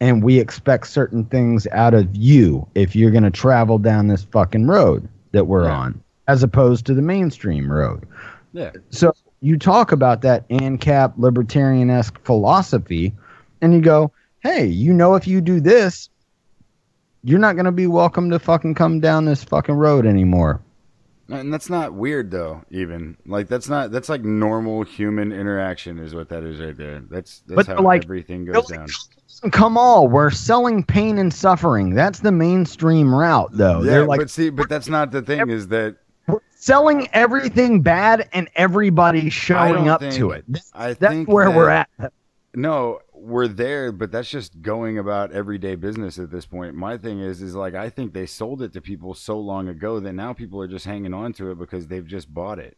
and we expect certain things out of you if you're going to travel down this fucking road that we're on, as opposed to the mainstream road. Yeah. So you talk about that ANCAP libertarian-esque philosophy, and you go, hey, you know, if you do this, you're not going to be welcome to fucking come down this fucking road anymore. And that's not weird, though, even. Like, that's like normal human interaction is what that is right there. That's how like, everything goes down. Come on, we're selling pain and suffering. That's the mainstream route, though. Yeah, they're like, but that's not the thing, is that we're selling everything bad and everybody showing up to it. That's where we're at. No, we're there, but that's just going about everyday business at this point. My thing is like, I think they sold it to people so long ago that now people are just hanging on to it because they've just bought it.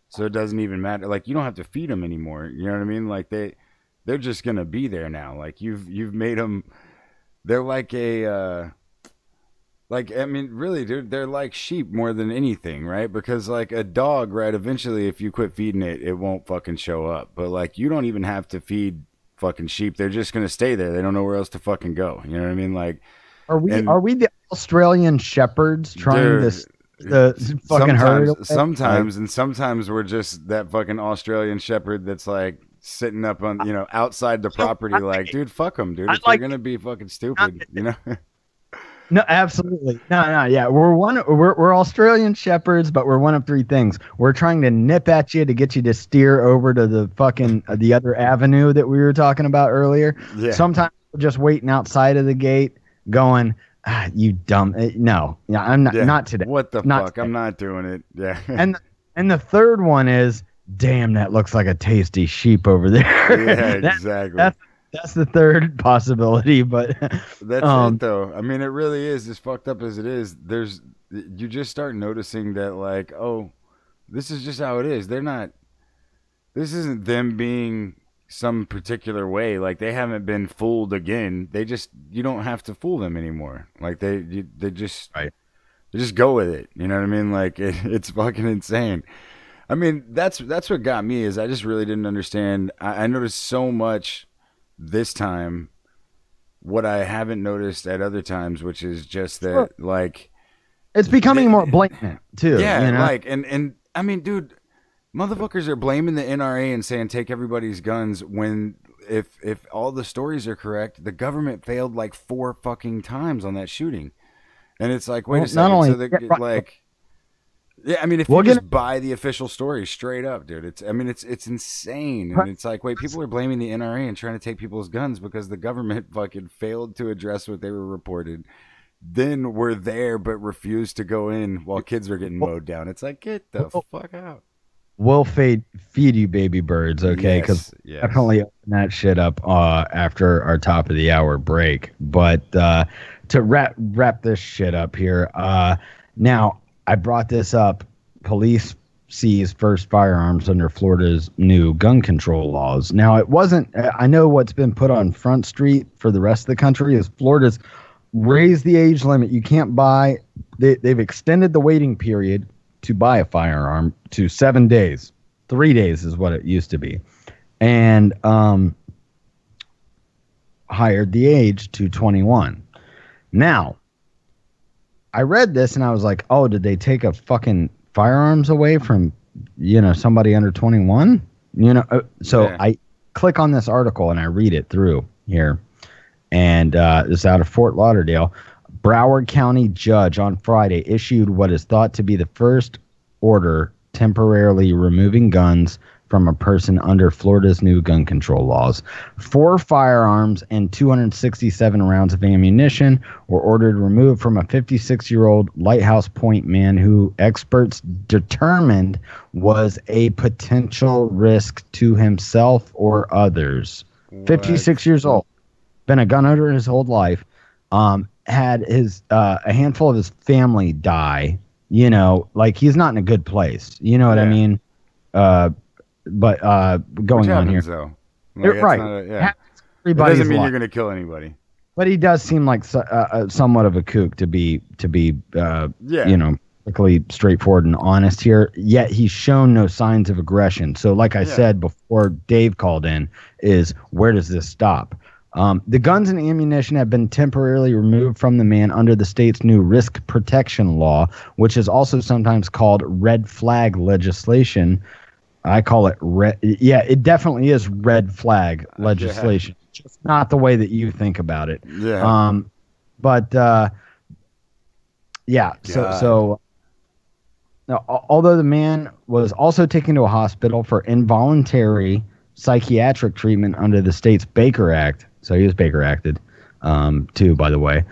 So it doesn't even matter. Like, you don't have to feed them anymore. You know what I mean? Like, they're just gonna be there now. Like, you've made them. They're like I mean, really, dude, they're like sheep more than anything, right? Because like a dog, right? Eventually, if you quit feeding it, it won't fucking show up. But like, you don't even have to feed fucking sheep. They're just gonna stay there. They don't know where else to fucking go. You know what I mean? Like, are we the Australian shepherds trying to fucking herd? Sometimes, and sometimes we're just that fucking Australian shepherd that's like sitting up on, you know, outside the property, like, dude, fuck them, dude. If they're gonna be fucking stupid, you know. No, absolutely. No, yeah. We're Australian shepherds, but we're one of 3 things. We're trying to nip at you to get you to steer over to the fucking the other avenue that we were talking about earlier. Yeah. Sometimes we're just waiting outside of the gate, going, you dumb. No, I'm not. Not today. What the fuck? Today. I'm not doing it. Yeah. And the third one is, damn, that looks like a tasty sheep over there. Yeah, exactly. That's the third possibility, but That's it though. I mean, it really is as fucked up as it is. You just start noticing that like, oh, this is just how it is. This isn't them being some particular way. Like they haven't been fooled again. You don't have to fool them anymore. Like they just go with it. You know what I mean? Like it's fucking insane. I mean, that's what got me is I just really didn't understand. I noticed so much this time what I haven't noticed at other times, which is just that like it's becoming more blatant too. Yeah, you know? like and I mean, dude, motherfuckers are blaming the NRA and saying take everybody's guns when if all the stories are correct, the government failed like 4 fucking times on that shooting. And it's like, wait a second, I mean, if you just buy the official story straight up, dude, it's insane. And it's like, wait, people are blaming the NRA and trying to take people's guns because the government fucking failed to address what they were reported. Then we're there, but refused to go in while kids were getting mowed down. It's like, get the fuck out. We'll feed you baby birds, okay? Because definitely open that shit up after our top of the hour break. But to wrap this shit up here, now I brought this up. Police seize first firearms under Florida's new gun control laws. Now it wasn't. I know what's been put on Front Street for the rest of the country is Florida's raised the age limit. You can't buy. They've extended the waiting period to buy a firearm to 7 days. 3 days is what it used to be. And highered the age to 21. Now, I read this and I was like, oh, did they take a fucking firearms away from, somebody under 21? I click on this article and I read it through here. And it's out of Fort Lauderdale. Broward County judge on Friday issued what is thought to be the first order temporarily removing guns from a person under Florida's new gun control laws. 4 firearms and 267 rounds of ammunition were ordered removed from a 56-year-old Lighthouse Point man who experts determined was a potential risk to himself or others. What? 56 years old. Been a gun owner his whole life. Had his a handful of his family die. Like he's not in a good place. You know what I mean? But going on here, though. Like, right? It doesn't mean you're going to kill anybody. But he does seem like somewhat of a kook to be perfectly straightforward and honest here. Yet he's shown no signs of aggression. So, like I said before, Dave called in. Is where does this stop? The guns and ammunition have been temporarily removed from the man under the state's new risk protection law, which is also sometimes called red flag legislation. I call it red. Yeah, it definitely is red flag legislation. Just not the way that you think about it. Yeah. So although the man was also taken to a hospital for involuntary psychiatric treatment under the state's Baker Act. So he was Baker acted, too, by the way.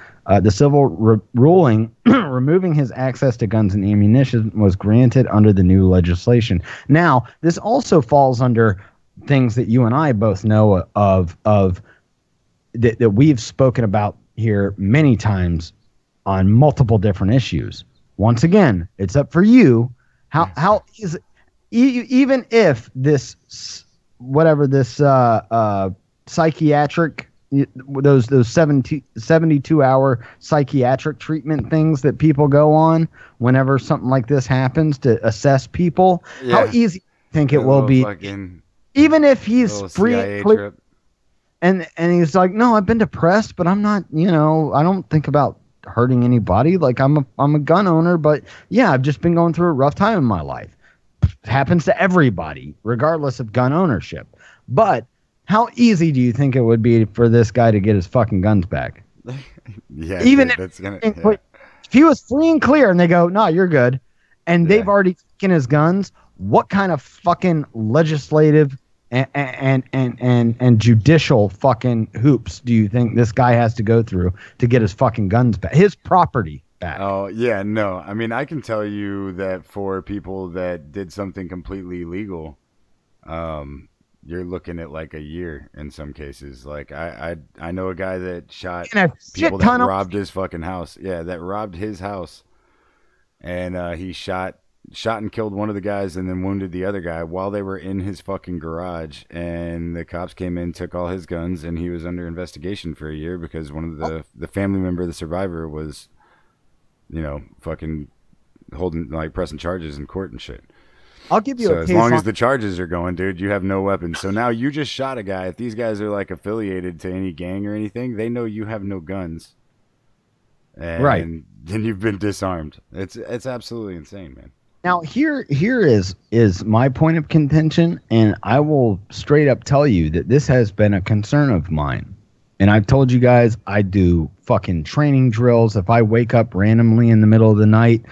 The civil ruling removing his access to guns and ammunition was granted under the new legislation. Now, this also falls under things that you and I both know of that we've spoken about here many times on multiple different issues. Once again, it's up for you. How is even if this psychiatric, those 72-hour psychiatric treatment things that people go on whenever something like this happens to assess people, how easy do you think it will be, even if he's free, clear, and he's like, no, I've been depressed, but I'm not, I don't think about hurting anybody. Like I'm a gun owner, but yeah, I've just been going through a rough time in my life. Happens to everybody, regardless of gun ownership. But how easy do you think it would be for this guy to get his fucking guns back? Even if he was free and clear and they go, no, you're good, and they've already taken his guns, what kind of fucking legislative and judicial fucking hoops do you think this guy has to go through to get his fucking guns back, his property back? Oh, yeah, no. I mean, I can tell you that for people that did something completely illegal, you're looking at like a year in some cases. Like I know a guy that shot And a people shit ton that of- robbed his fucking house. Yeah, that robbed his house, and he shot and killed one of the guys and then wounded the other guy while they were in his fucking garage. And the cops came in, took all his guns, and he was under investigation for a year because one of the family member of the survivor was, you know, fucking holding, like, pressing charges in court and shit. I'll give you So a as case long on- as the charges are going, dude, you have no weapons. So now you just shot a guy. If these guys are like affiliated to any gang or anything, they know you have no guns. And Right. then you've been disarmed. It's absolutely insane, man. Now here is my point of contention, and I will straight up tell you that this has been a concern of mine. And I've told you guys I do fucking training drills. If I wake up randomly in the middle of the night,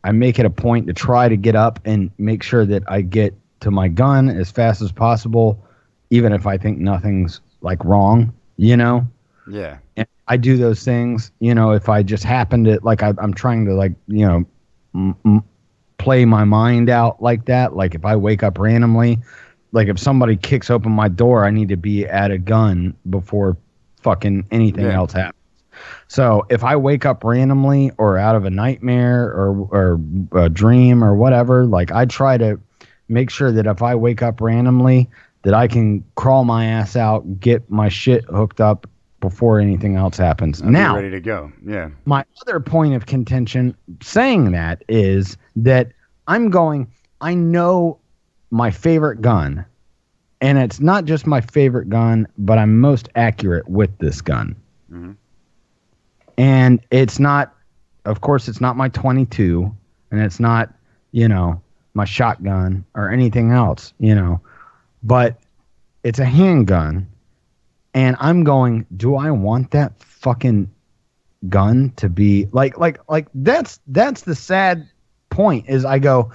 I make it a point to try to get up and make sure that I get to my gun as fast as possible, even if I think nothing's like wrong, you know? Yeah. And I do those things, you know, if I just happen to, like, I'm trying to, like, you know, play my mind out like that. Like, if I wake up randomly, like, if somebody kicks open my door, I need to be at a gun before fucking anything else happens. So if I wake up randomly or out of a nightmare or a dream or whatever, like, I try to make sure that if I wake up randomly, that I can crawl my ass out, get my shit hooked up before anything else happens. I'll be Now, ready to go. Yeah. my other point of contention saying that is that I know my favorite gun, and it's not just my favorite gun, but I'm most accurate with this gun. Mm-hmm. And it's not, of course, it's not my 22, and it's not, you know, my shotgun or anything else, you know, but it's a handgun. And I'm going, do I want that fucking gun to be like that's the sad point is I go,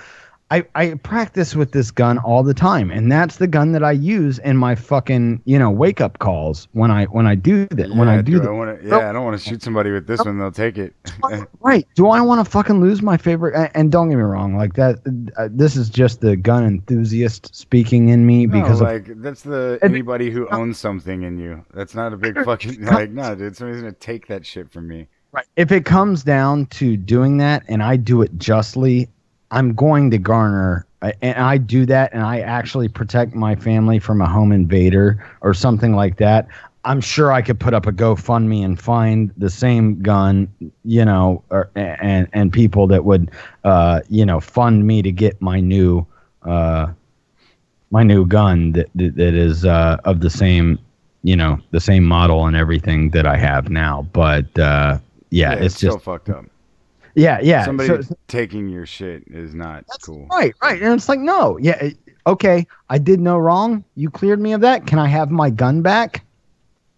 I practice with this gun all the time, and that's the gun that I use in my fucking, you know, wake up calls when I do that. Yeah, when I do that. I don't want to shoot somebody with this one. They'll take it. Right. Do I want to fucking lose my favorite? And don't get me wrong, like that. This is just the gun enthusiast speaking in me because that's the anybody who owns something in you. That's not a big fucking like, no, dude. Somebody's gonna take that shit from me. Right. If it comes down to doing that, and I do it justly, I'm going to garner, and I do that, and I actually protect my family from a home invader or something like that. I'm sure I could put up a GoFundMe and find the same gun, you know, and people that would, you know, fund me to get my new gun that is of the same, you know, the same model and everything that I have now. But yeah, it's just so fucked up. Yeah. Somebody taking your shit is not cool. Right. And it's like, no, yeah, okay, I did no wrong. You cleared me of that. Can I have my gun back?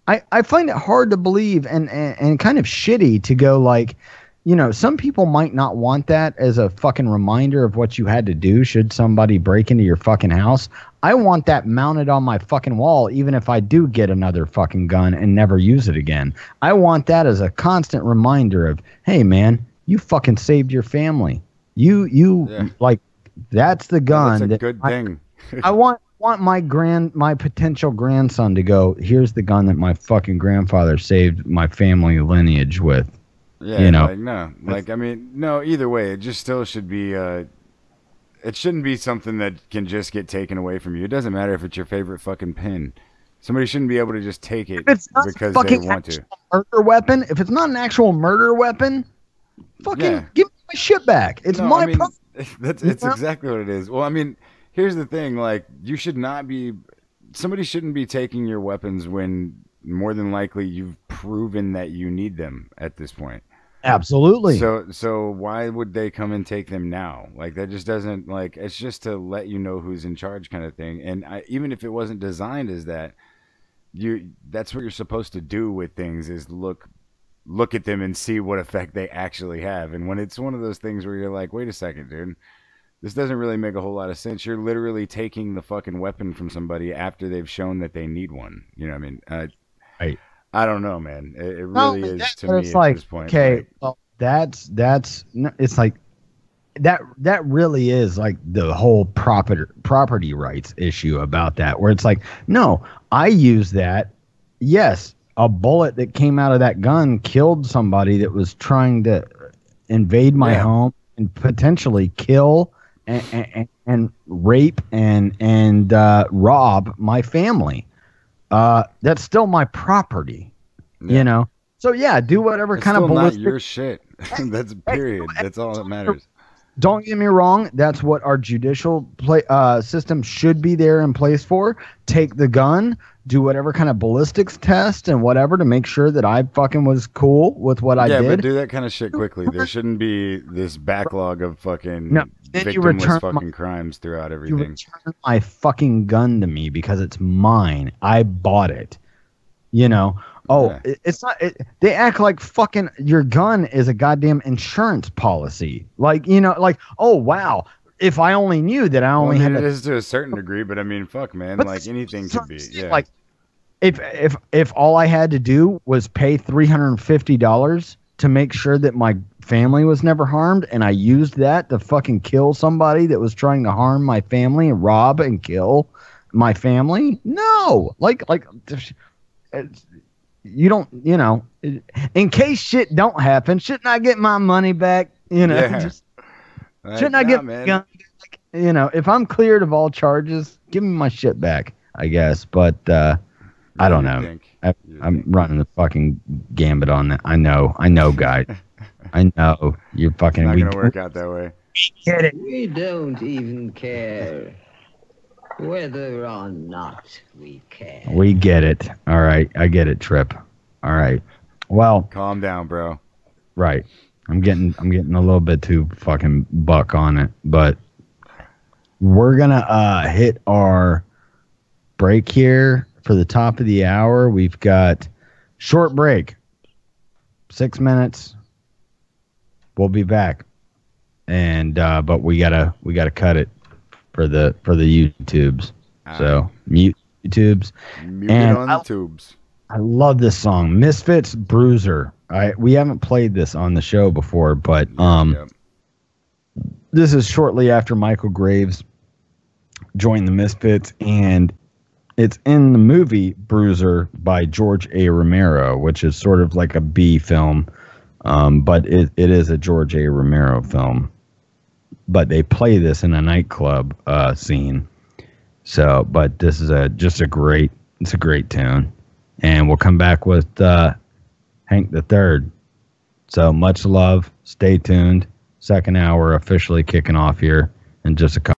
I find it hard to believe and kind of shitty to go like, you know, some people might not want that as a fucking reminder of what you had to do should somebody break into your fucking house. I want that mounted on my fucking wall, even if I do get another fucking gun and never use it again. I want that as a constant reminder of, hey, man, you fucking saved your family. Like, that's the gun. That's a good thing. I want my potential grandson to go, here's the gun that my fucking grandfather saved my family lineage with. Yeah, you know, like, no, like, I mean, no, either way, it just still should be, it shouldn't be something that can just get taken away from you. It doesn't matter if it's your favorite fucking pin. Somebody shouldn't be able to just take it because they want to. Murder weapon. If it's not an actual murder weapon, fucking give me my shit back. It's my problem. It's exactly what it is. Well, I mean, here's the thing, like, somebody shouldn't be taking your weapons when more than likely you've proven that you need them at this point. Absolutely. So why would they come and take them now? Like, that just doesn't, like, it's just to let you know who's in charge kind of thing. And even if it wasn't designed as that, that's what you're supposed to do with things is look at them and see what effect they actually have. And when it's one of those things where you're like, wait a second, dude, this doesn't really make a whole lot of sense. You're literally taking the fucking weapon from somebody after they've shown that they need one. You know what I mean? I don't know, man. It really is to me at this point. Okay, well, it's like, that really is like the whole property rights issue about that, where it's like, no, I use that. Yes, a bullet that came out of that gun killed somebody that was trying to invade my home and potentially kill and rape and rob my family. That's still my property, you know. So yeah, do whatever It's kind still of not ballistic. your shit. That's period. That's all that matters. Don't get me wrong. That's what our judicial system should be there in place for. Take the gun, do whatever kind of ballistics test and whatever to make sure that I fucking was cool with what I did. Yeah, but do that kind of shit quickly. There shouldn't be this backlog of fucking victimless fucking crimes throughout everything. You return my fucking gun to me because it's mine. I bought it. You know. Oh, it's not. They act like fucking your gun is a goddamn insurance policy. Like, you know, like, oh wow, if I only knew that I only had. It is to a certain degree, but I mean, fuck, man, but like anything could be. Yeah. Like, if all I had to do was pay $350 to make sure that my family was never harmed, and I used that to fucking kill somebody that was trying to harm my family and rob and kill my family, no, like. You don't, you know, in case shit don't happen, shouldn't I get my money back? You know, shouldn't I get my gun back? You know, if I'm cleared of all charges, give me my shit back, I guess. But I don't know. I'm running the fucking gambit on that. I know, guys. I know you're fucking. It's not gonna work out that way. Get it? We don't even care whether or not we care. We get it. All right. I get it, Trip. All right. Well, calm down, bro. Right. I'm getting a little bit too fucking buck on it, but we're going to hit our break here for the top of the hour. We've got short break. 6 minutes. We'll be back. And but we got to cut it for the YouTubes. So mute YouTubes. Mute it on the tubes. I love this song, Misfits Bruiser. We haven't played this on the show before, but this is shortly after Michael Graves joined the Misfits, and it's in the movie Bruiser by George A. Romero, which is sort of like a B film, but it is a George A. Romero film. But they play this in a nightclub scene. So, but this is it's a great tune. And we'll come back with Hank the Third. So much love. Stay tuned. Second hour officially kicking off here in just a couple.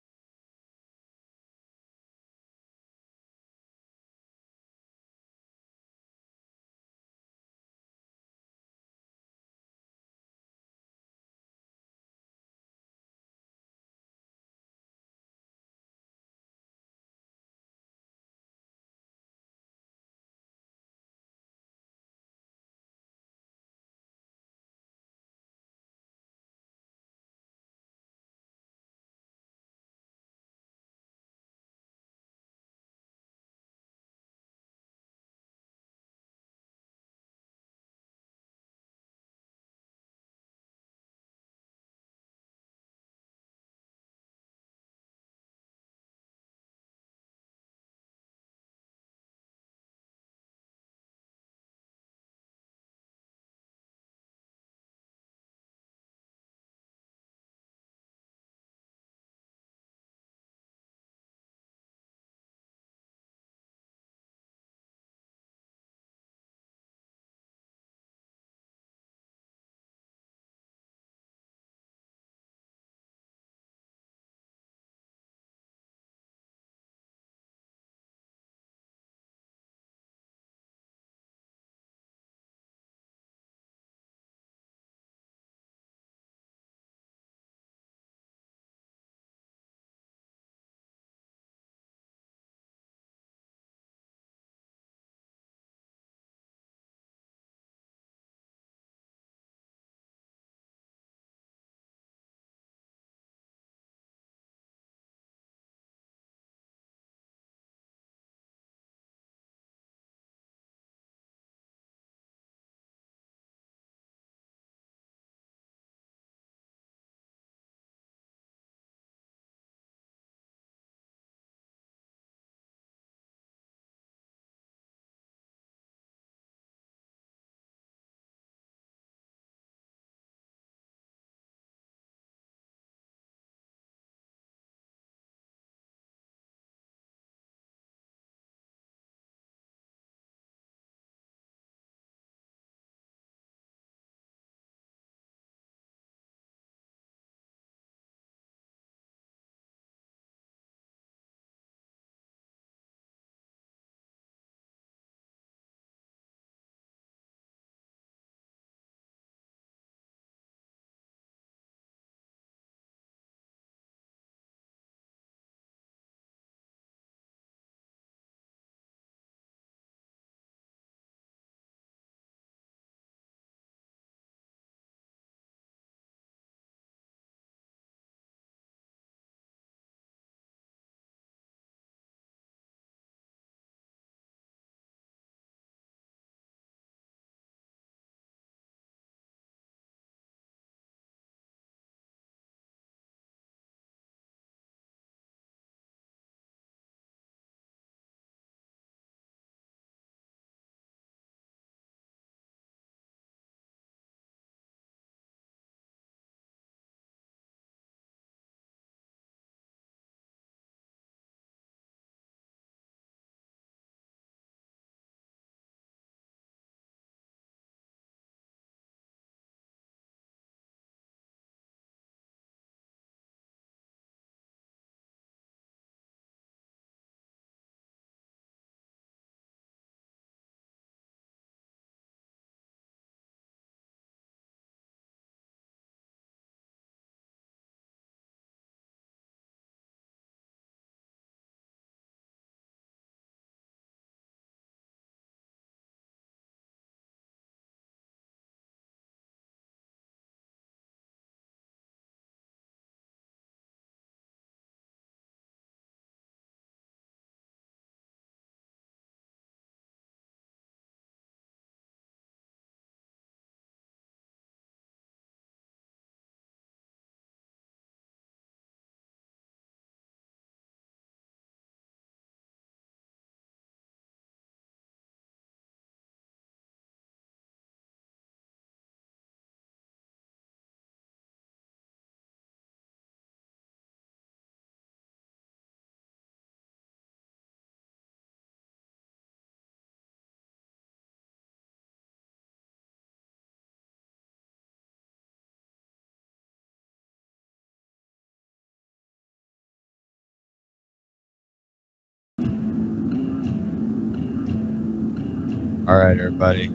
All right, everybody.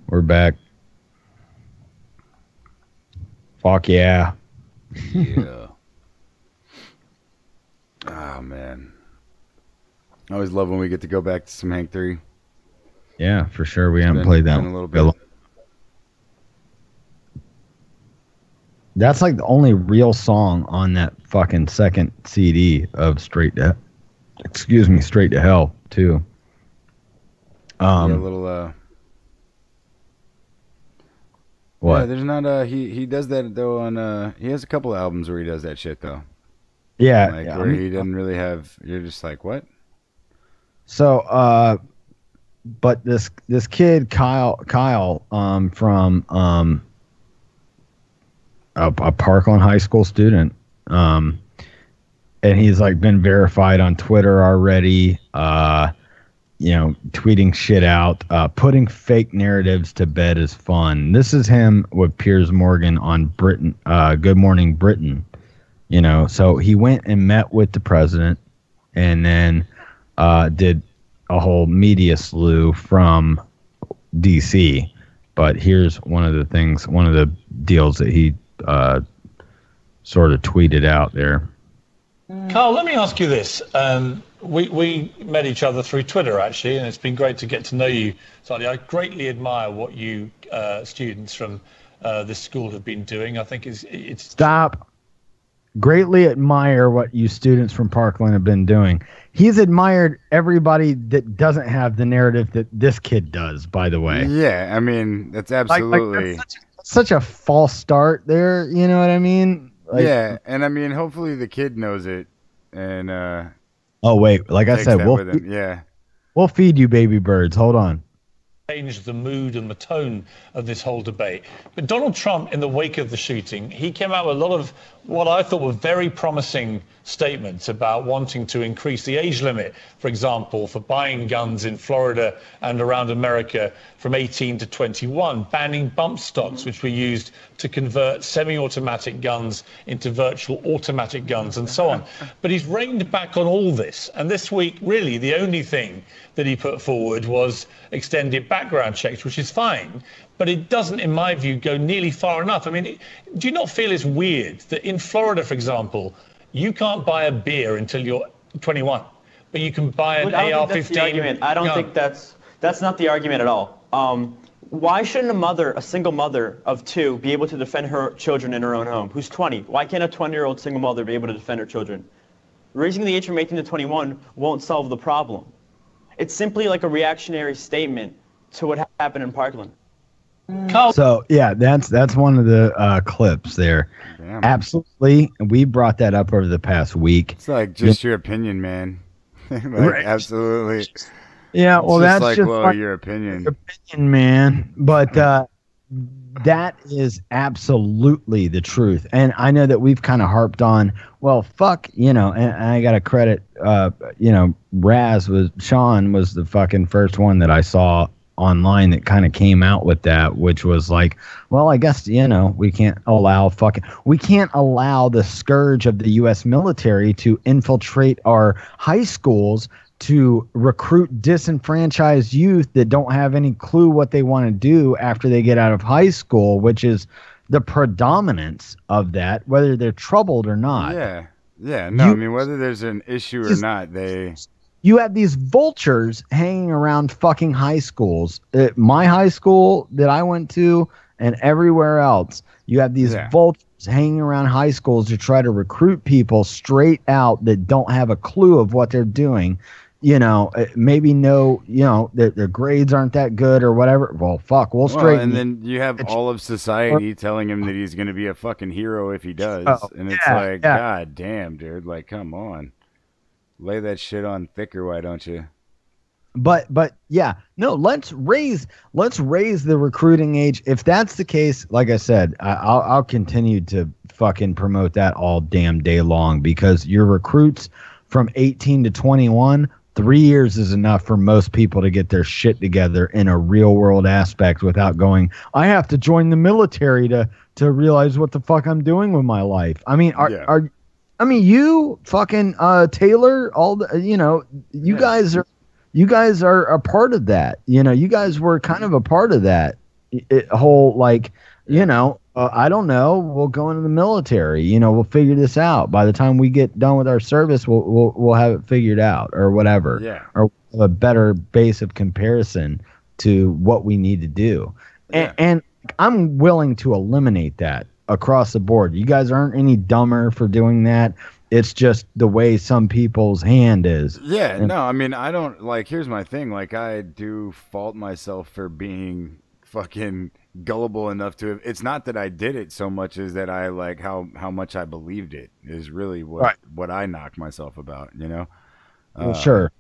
We're back. Fuck yeah. Yeah. Oh, man. I always love when we get to go back to some Hank 3. Yeah, for sure. We haven't played that in a little bit. That's like the only real song on that fucking second CD of Straight to Hell, too. Yeah, a little, what? Yeah, there's not, he does that, though, on, he has a couple of albums where he does that shit, though. Yeah. Like, where he doesn't really have, you're just like, what? So, but this kid, Kyle, from, a Parkland High School student, and he's like been verified on Twitter already, tweeting shit out, putting fake narratives to bed is fun. This is him with Piers Morgan on Good Morning Britain, so he went and met with the president and then did a whole media slew from DC. But here's one of the deals that he sort of tweeted out there. Carl, let me ask you this. We met each other through Twitter, actually, and it's been great to get to know you slightly. I greatly admire what you students from this school have been doing. I think it's... Stop. Greatly admire what you students from Parkland have been doing. He's admired everybody that doesn't have the narrative that this kid does, by the way. Yeah, I mean, that's absolutely... That's such a false start there, you know what I mean? Yeah, and I mean, hopefully the kid knows it, and oh wait, like I said, we'll feed you baby birds. Hold on. Change the mood and the tone of this whole debate. But Donald Trump, in the wake of the shooting, he came out with a lot of what I thought were very promising statements about wanting to increase the age limit, for example, for buying guns in Florida and around America from 18 to 21, banning bump stocks, which were used to convert semi-automatic guns into virtual automatic guns, and so on. But he's reined back on all this. And this week, really, the only thing that he put forward was extended background checks, which is fine. But it doesn't, in my view, go nearly far enough. I mean, do you not feel it's weird that in Florida, for example, you can't buy a beer until you're 21, but you can buy an AR-15? I don't think that's not the argument at all. Why shouldn't a single mother of two, be able to defend her children in her own home, who's 20? Why can't a 20-year-old single mother be able to defend her children? Raising the age from 18 to 21 won't solve the problem. It's simply like a reactionary statement to what happened in Parkland. So yeah, that's one of the clips there. Damn. Absolutely, we brought that up over the past week. It's like just your opinion, man. Right. Absolutely. Yeah, well, it's that's just like your opinion. Your opinion, man. But that is absolutely the truth, and I know that we've kind of harped on. Well, fuck, and I got to credit. Sean was the fucking first one that I saw online that kind of came out with that, which was like, well, I guess we can't allow the scourge of the U.S. military to infiltrate our high schools to recruit disenfranchised youth that don't have any clue what they want to do after they get out of high school, which is the predominance of that, whether they're troubled or not. Yeah. No, I mean, whether there's an issue or not, you have these vultures hanging around fucking high schools. At my high school that I went to and everywhere else, you have these vultures hanging around high schools to try to recruit people straight out that don't have a clue of what they're doing. Maybe their grades aren't that good or whatever. Well, fuck, we'll straighten. And then you have all of society telling him that he's going to be a fucking hero if he does. And it's God damn, dude. Like, come on. Lay that shit on thicker, why don't you? But yeah, no, let's raise the recruiting age. If that's the case, like I said, I'll continue to fucking promote that all damn day long, because your recruits from 18 to 21, 3 years is enough for most people to get their shit together in a real world aspect without going, I have to join the military to realize what the fuck I'm doing with my life. I mean, you fucking Taylor, all the, you guys you guys are a part of that. You know, you guys were kind of a part of that whole, like, you know, I don't know, we'll go into the military, you know, we'll figure this out. By the time we get done with our service, we'll have it figured out or whatever. Yeah. Or a better base of comparison to what we need to do. And I'm willing to eliminate that across the board. You guys aren't any dumber for doing that. It's just the way some people's hand is. Yeah, no, I mean, I don't, like, here's my thing. Like, I do fault myself for being fucking gullible enough to, it's not that I did it so much as that I, like, how much I believed it is really what I knock myself about, you know? Well, sure.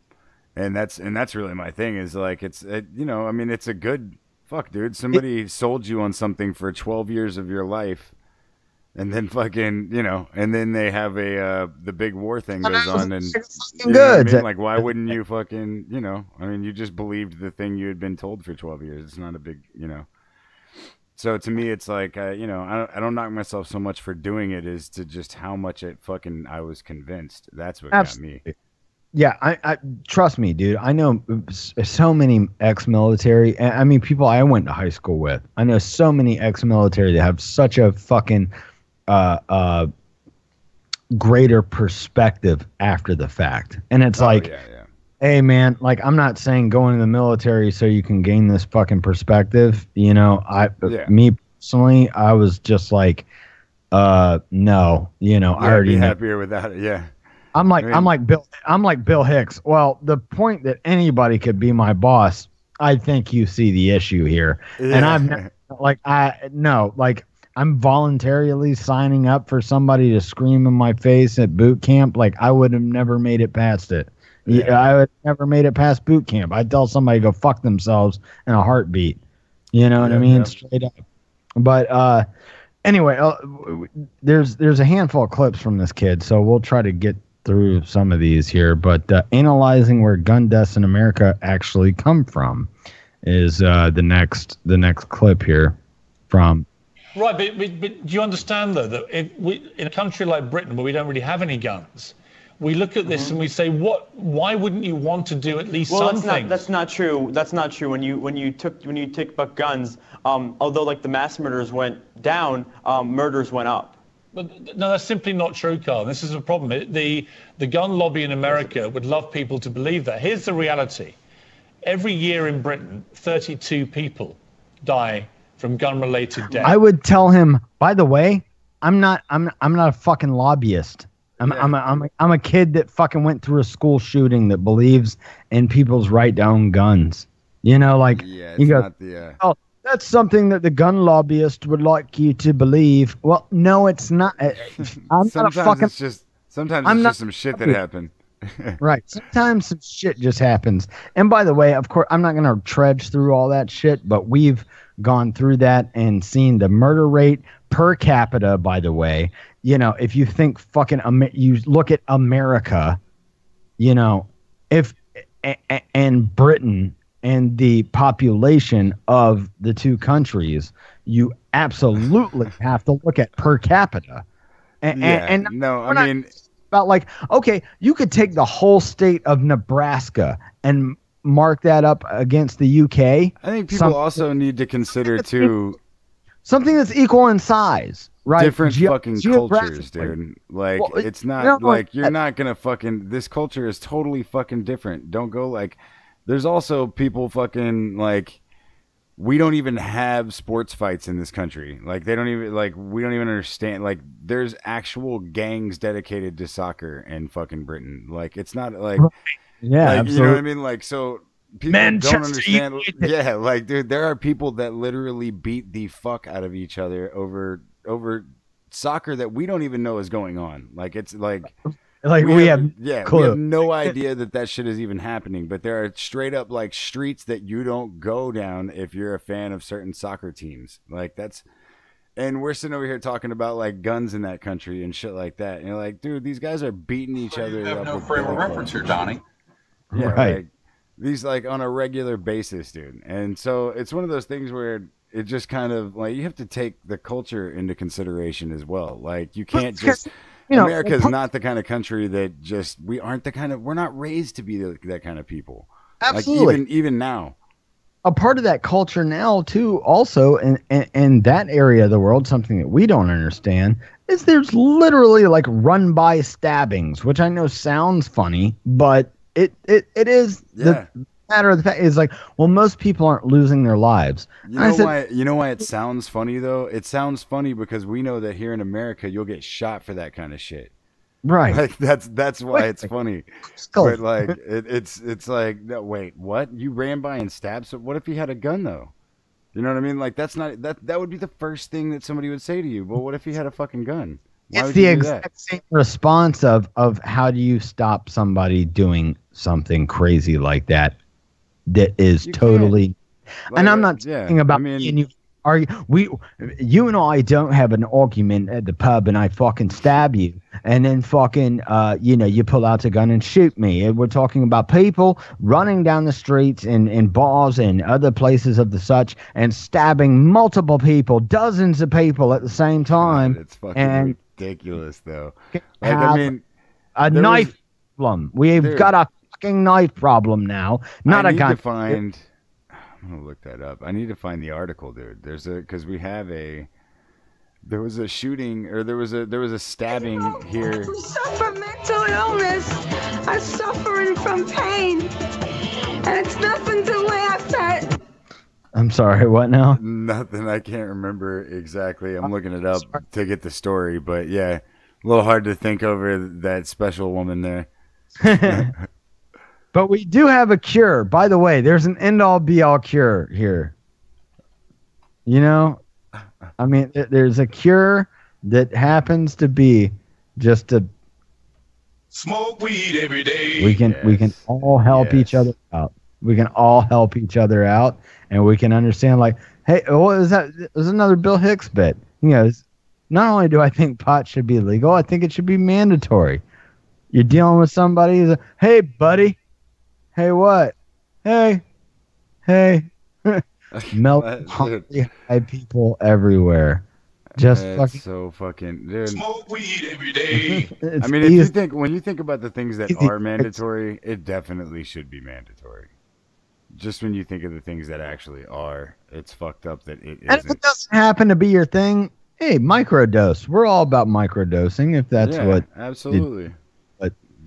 And that's really my thing is, like, you know, I mean, it's a good, fuck, dude, somebody sold you on something for 12 years of your life. And then fucking, you know, and then they have the big war thing goes on, and you know what I mean? Like, why wouldn't you fucking, you know? I mean, you just believed the thing you had been told for 12 years. It's not a big, you know. So to me, it's like, you know, I don't knock myself so much for doing it as to just how much I was convinced. That's what got me. Yeah, I trust me, dude. I know so many ex-military. I mean, people I went to high school with. I know so many ex-military that have such a fucking greater perspective after the fact. And it's hey man, like, I'm not saying go into the military so you can gain this fucking perspective. You know, me personally, I was just like, no, you know, I already be know. happier without it. Yeah. I'm like Bill Hicks. Well, the point that anybody could be my boss, I think you see the issue here. Yeah. And I'm voluntarily signing up for somebody to scream in my face at boot camp. Like, I would have never made it past it. Yeah, I would have never made it past boot camp. I'd tell somebody to go fuck themselves in a heartbeat. You know what I mean? Straight up. But anyway, there's a handful of clips from this kid, so we'll try to get through some of these here. But analyzing where gun deaths in America actually come from is the next clip here from. Right, but do you understand, though, that in a country like Britain, where we don't really have any guns, we look at this and we say, why wouldn't you want to do at least something? That's not true. That's not true. When you take about guns, although, like, the mass murders went down, murders went up. But no, that's simply not true, Carl. This is a problem. The gun lobby in America would love people to believe that. Here's the reality. Every year in Britain, 32 people die from gun-related death. I would tell him, by the way, I'm not a fucking lobbyist. I'm a kid that fucking went through a school shooting that believes in people's right to own guns. You know, like, you go, oh, that's something that the gun lobbyist would like you to believe. Well, no, it's not. Sometimes it's just some shit that happened. Right. Sometimes some shit just happens. And by the way, of course, I'm not going to trudge through all that shit, but we've gone through that and seen the murder rate per capita, by the way. You know, if you think you look at America, you know, and Britain and the population of the two countries, you absolutely have to look at per capita. About, like, okay, you could take the whole state of Nebraska and mark that up against the UK. I think people also need to consider too something that's equal in size, right? Different fucking cultures, dude. Like, well, it's not, you know, like, you're not gonna fucking, this culture is totally fucking different. Don't go, like, there's also people fucking, like, we don't even have sports fights in this country. Like, they don't even, like, we don't even understand. Like, there's actual gangs dedicated to soccer in fucking Britain. Like, it's not like, yeah, like, absolutely. You know what I mean? Like, so people don't understand. Yeah, like, dude, there are people that literally beat the fuck out of each other over soccer that we don't even know is going on. Like, it's like we have no idea that shit is even happening. But there are straight up, like, streets that you don't go down if you're a fan of certain soccer teams. Like, that's, and we're sitting over here talking about, like, guns in that country and shit like that. And you're like, dude, these guys are beating each other. You have no frame of reference here, Donnie. Yeah, right. Like, these, like, on a regular basis, dude. And so it's one of those things where it just kind of, like, you have to take the culture into consideration as well. Like, you can't just, America is not the kind of country that just, we're not raised to be that kind of people. Absolutely. Like even now. A part of that culture now too, also in that area of the world, something that we don't understand is there's literally like run by stabbings, which I know sounds funny, but it is the matter of the fact is like, well, most people aren't losing their lives. You know why it sounds funny though? It sounds funny because we know that here in America you'll get shot for that kind of shit. Right. Like that's why it's funny. But like it's like, no, wait, what? You ran by and stabbed? So what if he had a gun though? You know what I mean? Like that would be the first thing that somebody would say to you. But what if he had a fucking gun? Why it's would the you do exact that? same response of how do you stop somebody doing something crazy like that is totally Like, and I'm not yeah, talking about I mean- me and you you and I don't have an argument at the pub and I fucking stab you and then fucking you pull out a gun and shoot me. We're talking about people running down the streets in bars and other places of the such and stabbing multiple people, dozens of people at the same time. It's fucking and ridiculous though. Like have I mean, a there knife was- problem. We've Dude. got a fucking knife problem now. Not I a need gun. to find. I'm gonna look that up. I need to find the article, dude. Because there was a shooting or there was a stabbing here. I suffer mental illness. I'm suffering from pain. And it's nothing to laugh at. I'm sorry, what now? Nothing. I can't remember exactly. I'm looking it up to get the story, but yeah, a little hard to think over that special woman there. But we do have a cure. By the way, there's an end-all be-all cure here. You know? I mean, there's a cure that happens to be just a... Smoke weed every day. We can all help each other out. We can all help each other out, and we can understand, like, hey, what is that? There's another Bill Hicks bit. He goes, not only do I think pot should be legal, I think it should be mandatory. You're dealing with somebody who's hey, buddy. Hey, what? Hey. Melancholy high people everywhere. Just It's fucking... so fucking dude. Smoke weed every day. I mean, when you think about the things that are mandatory, it definitely should be mandatory. Just when you think of the things that actually are, it's fucked up that it And if isn't. it doesn't happen to be your thing, hey, microdose. We're all about microdosing if that's what... Absolutely.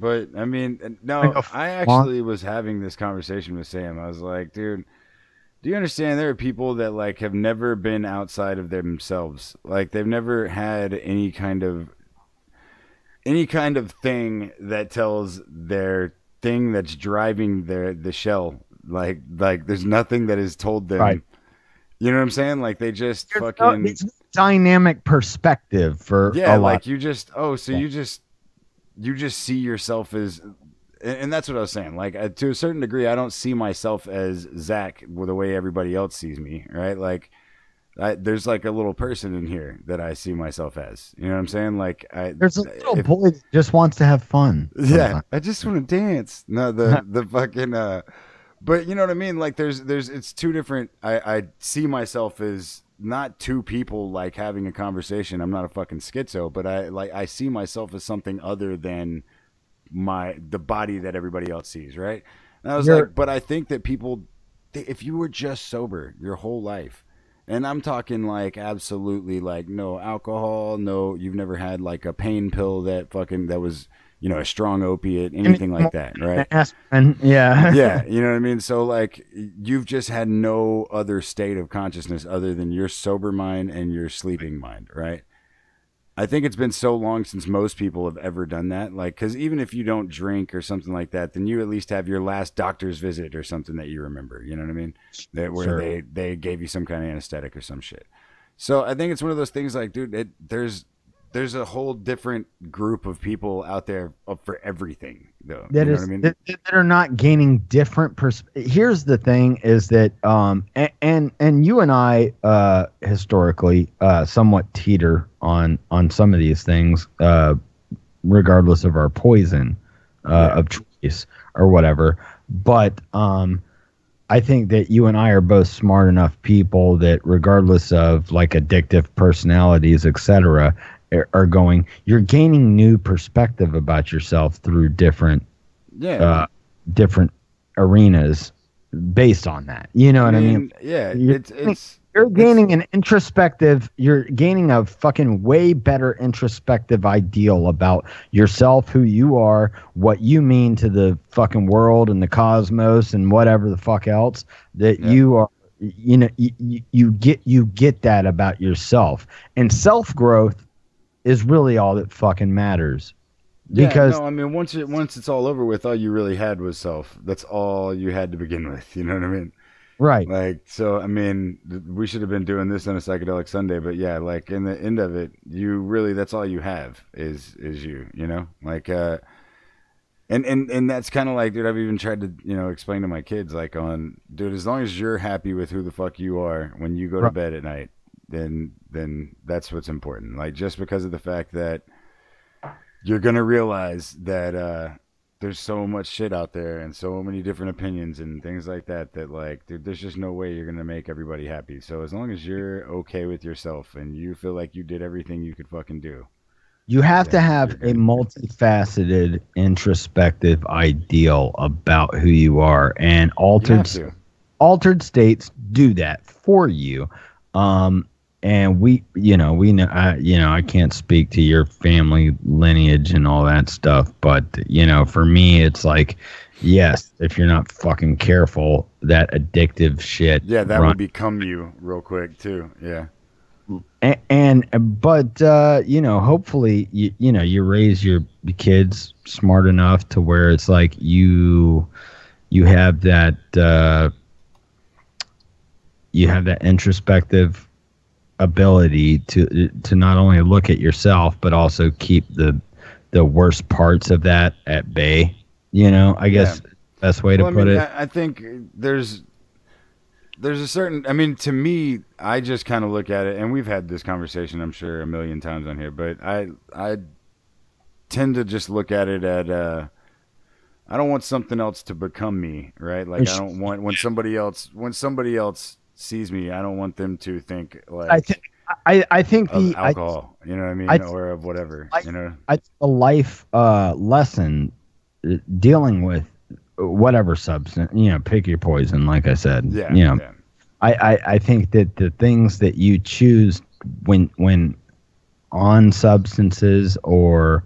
But I mean, no, I actually was having this conversation with Sam. I was like, dude, do you understand there are people that like have never been outside of themselves? Like they've never had any kind of thing that tells their thing that's driving the shell. Like there's nothing that has told them. Right. You know what I'm saying? Like they just There's fucking dynamic perspective for a lot. like you just you just see yourself as, and that's what I was saying. Like to a certain degree, I don't see myself as Zach the way everybody else sees me, right? Like there's like a little person in here that I see myself as. You know what I'm saying? Like there's a little boy that just wants to have fun. Yeah, I just want to dance. No, the fucking. But you know what I mean? Like there's it's two different. I see myself as not two people like having a conversation. I'm not a fucking schizo, but I see myself as something other than the body that everybody else sees, right? And I was like, but I think that people, if you were just sober your whole life, and I'm talking like absolutely like no alcohol, no, you've never had like a pain pill that was, a strong opiate, anything like that, right? Aspirin, yeah. Yeah, you know what I mean? So, like, you've just had no other state of consciousness other than your sober mind and your sleeping mind, right? I think it's been so long since most people have ever done that. Like, because even if you don't drink or something like that, then you at least have your last doctor's visit or something that you remember, you know what I mean? Where they gave you some kind of anesthetic or some shit. So, I think it's one of those things like, dude, there's a whole different group of people out there for everything, though. That you know is what I mean? that are not gaining different Here's the thing: is that and you and I historically somewhat teeter on some of these things, regardless of our poison of choice or whatever. But I think that you and I are both smart enough people that, regardless of like addictive personalities, etc., you're gaining new perspective about yourself through different arenas based on that. You know what I mean? Yeah, You're gaining you're gaining a fucking way better introspective ideal about yourself, who you are, what you mean to the fucking world and the cosmos and whatever the fuck else that you are. You know, you get that about yourself, and self growth is really all that fucking matters. Because I mean, once it's all over with, all you really had was self. That's all you had to begin with. You know what I mean? Right. Like, so I mean, we should have been doing this on a psychedelic Sunday, but yeah, like in the end of it, you really, that's all you have is you. You know, like and that's kind of like, dude, I've even tried to, explain to my kids, like, dude, as long as you're happy with who the fuck you are when you go to bed at night, then that's what's important. Like, just because of the fact that you're gonna realize that there's so much shit out there and so many different opinions and things like that, like, dude, there's just no way you're gonna make everybody happy. So as long as you're okay with yourself and you feel like you did everything you could fucking do, you have to have a multifaceted, introspective ideal about who you are, and altered states do that for you. And we know, I can't speak to your family lineage and all that stuff, but for me, it's like, yes, if you're not fucking careful, that addictive shit. Yeah, that would become you real quick too. Yeah. But hopefully you raise your kids smart enough to where it's like you have that introspective ability to not only look at yourself but also keep the worst parts of that at bay. I guess best way to put it. I think there's a certain, I mean, to me, I just kind of look at it, and we've had this conversation, I'm sure, a million times on here, but I tend to just look at it at, I don't want something else to become me, right? Like, I don't want, when somebody else sees me, I don't want them to think, like, I think of alcohol, you know what I mean? Or of whatever, a life lesson dealing with whatever substance, pick your poison, like I said. I think that the things that you choose when on substances or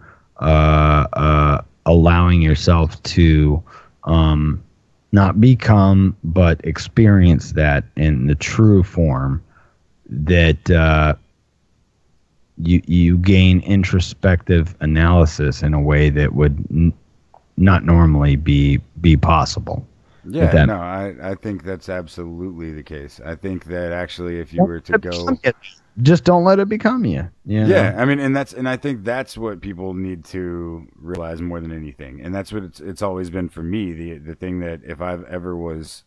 allowing yourself to not become but experience that in the true form, that you gain introspective analysis in a way that would not normally be possible. Yeah, no, I think that's absolutely the case. I think that actually, if you were to go, just don't let it become you. Yeah, I mean, and I think that's what people need to realize more than anything, and that's what it's always been for me. The thing that if I've ever was,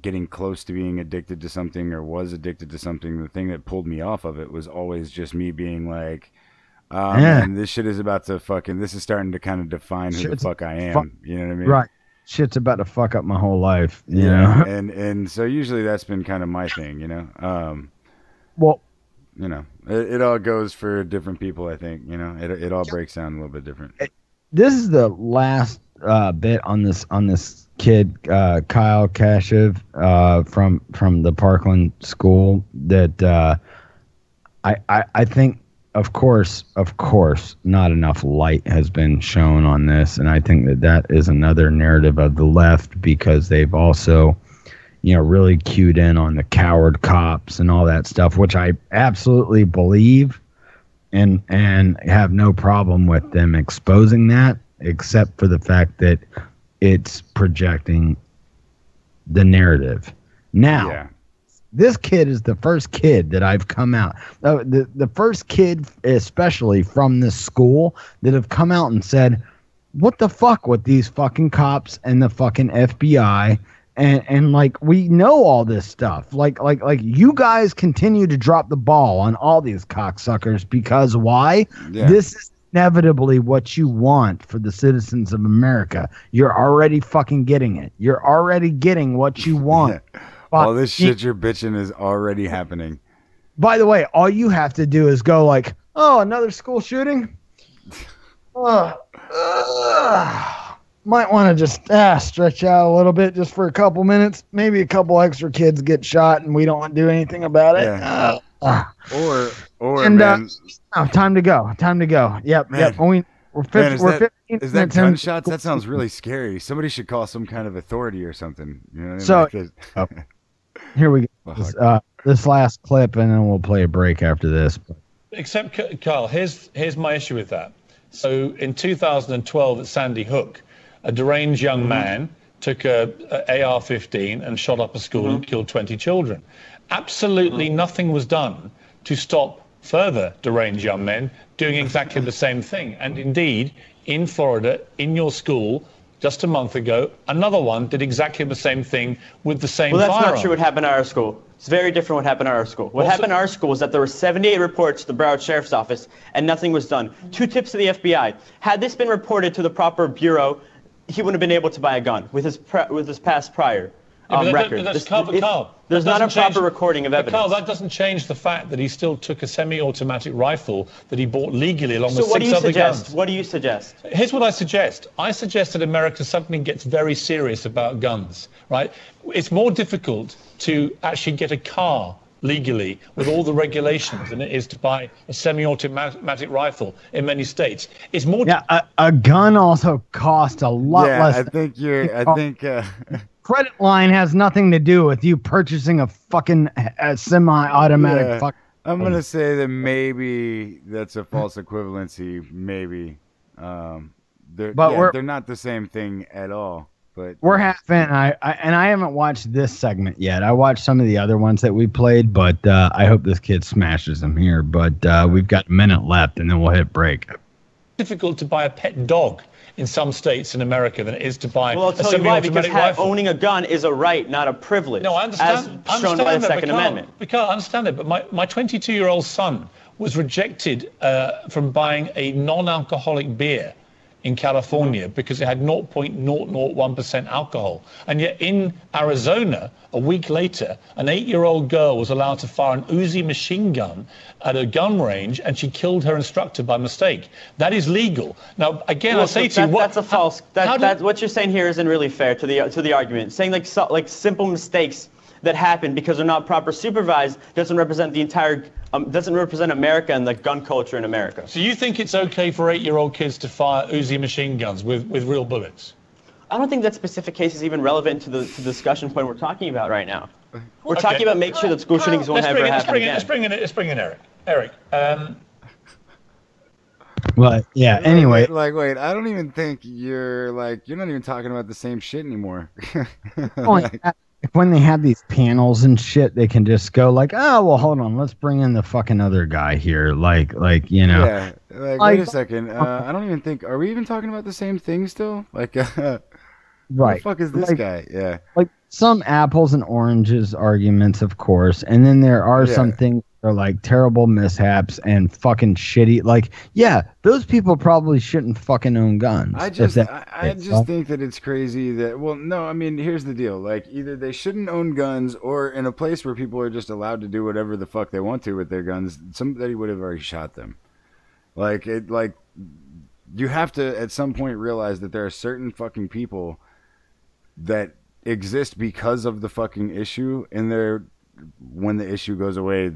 getting close to being addicted to something or was addicted to something, the thing that pulled me off of it was always just me being like, man, this shit is about to this is starting to kind of define who the fuck I am. You know what I mean? Right. Shit's about to fuck up my whole life. You know? know? And so usually that's been kind of my thing, Well, it all goes for different people, I think, it all breaks down a little bit different. This is the last bit on this kid, Kyle Kashev, from the Parkland school, that I think, of course, not enough light has been shown on this, and I think that is another narrative of the left, because they've also, really cued in on the coward cops and all that stuff, which I absolutely believe, and have no problem with them exposing that, except for the fact that it's projecting the narrative. Now, this kid is the first kid that I've come out, the first kid, especially from this school, that have come out and said, what the fuck with these fucking cops and the fucking FBI, and like, we know all this stuff. Like you guys continue to drop the ball on all these cocksuckers, because why? This is inevitably what you want for the citizens of America. You're already fucking getting it. You're already getting what you want. All this shit you're bitching is already happening. By the way, all you have to do is go like, oh, another school shooting? might want to just stretch out a little bit just for a couple minutes. Maybe a couple extra kids get shot and we don't do anything about it. Yeah. Or and man, time to go. Yep. Man. We're 15 is that minutes in. gunshots? That sounds really scary. Somebody should call some kind of authority or something. You know what I mean? So here we go. This last clip, and then we'll play a break after this. Except, Carl, here's my issue with that. So in 2012 at Sandy Hook, a deranged young man took a AR-15 and shot up a school and killed 20 children. Absolutely nothing was done to stop further deranged young men doing exactly the same thing. And indeed, in Florida, in your school, just a month ago, another one did exactly the same thing with the same firearm. Well, that's firearm. not true what happened at our school. It's very different what happened at our school. What happened at our school was that there were 78 reports to the Broward Sheriff's Office, and nothing was done. 2 tips to the FBI. Had this been reported to the proper bureau, he wouldn't have been able to buy a gun with his past prior record. There's not a proper recording of evidence. Carl, that doesn't change the fact that he still took a semi-automatic rifle that he bought legally along with 6 other guns. What do you suggest? Here's what I suggest. I suggest that America suddenly gets very serious about guns, right? It's more difficult to actually get a car legally with all the regulations than it is to buy a semi-automatic rifle in many states. It's more... a gun also costs a lot less. I think credit line has nothing to do with you purchasing a fucking semi-automatic fuck. I'm going to say that maybe that's a false equivalency, maybe. They're not the same thing at all. But we're half in. I haven't watched this segment yet. I watched some of the other ones that we played, but I hope this kid smashes them here. But we've got a minute left, and then we'll hit break. Difficult to buy a pet dog in some states in America than it is to buy I'll a tell you why, because rifle. owning a gun is a right, not a privilege. No, I understand. As shown by the Second Amendment. Because I understand it, but my 22-year-old son was rejected from buying a non-alcoholic beer in California because it had 0.001% alcohol. And yet in Arizona, a week later, an 8-year-old girl was allowed to fire an Uzi machine gun at a gun range, and she killed her instructor by mistake. That is legal. Now, again, I say to you, that's a false. What you're saying here isn't really fair to the argument. Saying like simple mistakes that happen because they're not proper supervised doesn't represent the entire. Doesn't represent America and the gun culture in America. So you think it's okay for 8-year-old kids to fire Uzi machine guns with real bullets? I don't think that specific case is even relevant to the discussion point we're talking about right now. We're talking about make sure that school shootings won't ever happen again. Let's bring in Eric. Eric. Well, yeah. Anyway, wait. I don't even think you're not even talking about the same shit anymore. When they have these panels and shit, they can just go like, oh, well, hold on, let's bring in the fucking other guy here. Like, you know. Yeah, wait a second. I don't even think, are we even talking about the same thing still? Like, right. Who the fuck is this guy? Yeah. Like some apples and oranges arguments, of course. And then there are some things that are like terrible mishaps and fucking shitty. Like, yeah, those people probably shouldn't fucking own guns. I just think that it's crazy that, well, no, I mean, here's the deal. Like, either they shouldn't own guns, or in a place where people are just allowed to do whatever the fuck they want to with their guns, somebody would have already shot them. You have to, at some point, realize that there are certain fucking people that exist because of the fucking issue, and when the issue goes away,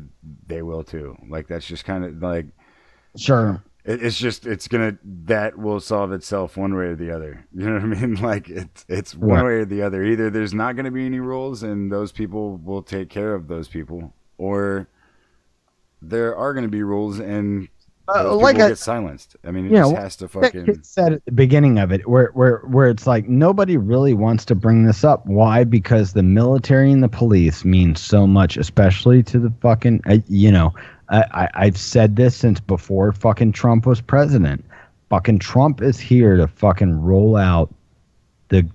they will too. Like, that's just kind of like, sure. That will solve itself one way or the other. You know what I mean? Like, it's one way or the other. Either there's not going to be any rules and those people will take care of those people, or there are going to be rules and those people get silenced. I mean, it just has to fucking... It said at the beginning of it, where it's like, nobody really wants to bring this up. Why? Because the military and the police mean so much, especially to the fucking, I've said this since before fucking Trump was president. Fucking Trump is here to fucking roll out the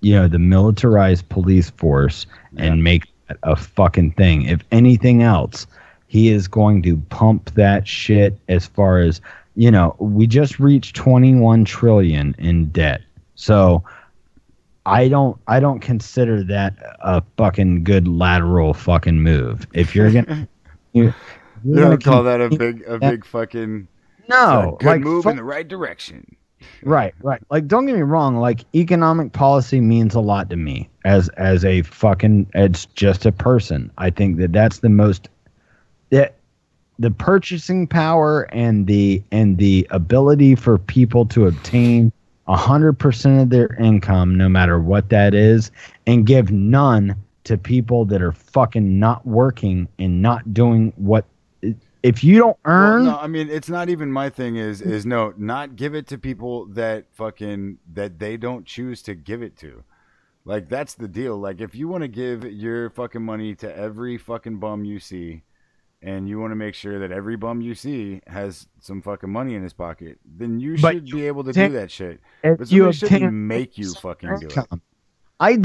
militarized police force and make that a fucking thing. If anything else, he is going to pump that shit as far as, we just reached 21 trillion in debt. So I don't consider that a fucking good lateral fucking move. If you're gonna you don't call that a big fucking no good move in the right direction. Right. Like, don't get me wrong. Like, economic policy means a lot to me as a fucking. It's just a person. I think that's the most. The purchasing power and the ability for people to obtain 100% of their income, no matter what that is, and give none to people that are fucking not working and not doing what. If you don't earn, well, no, I mean, it's not even my thing. Is no, not give it to people that they don't choose to give it to. Like, that's the deal. Like, if you want to give your fucking money to every fucking bum you see, and you want to make sure that every bum you see has some fucking money in his pocket, then you should be able to do that shit. But somebody shouldn't make you fucking do it. I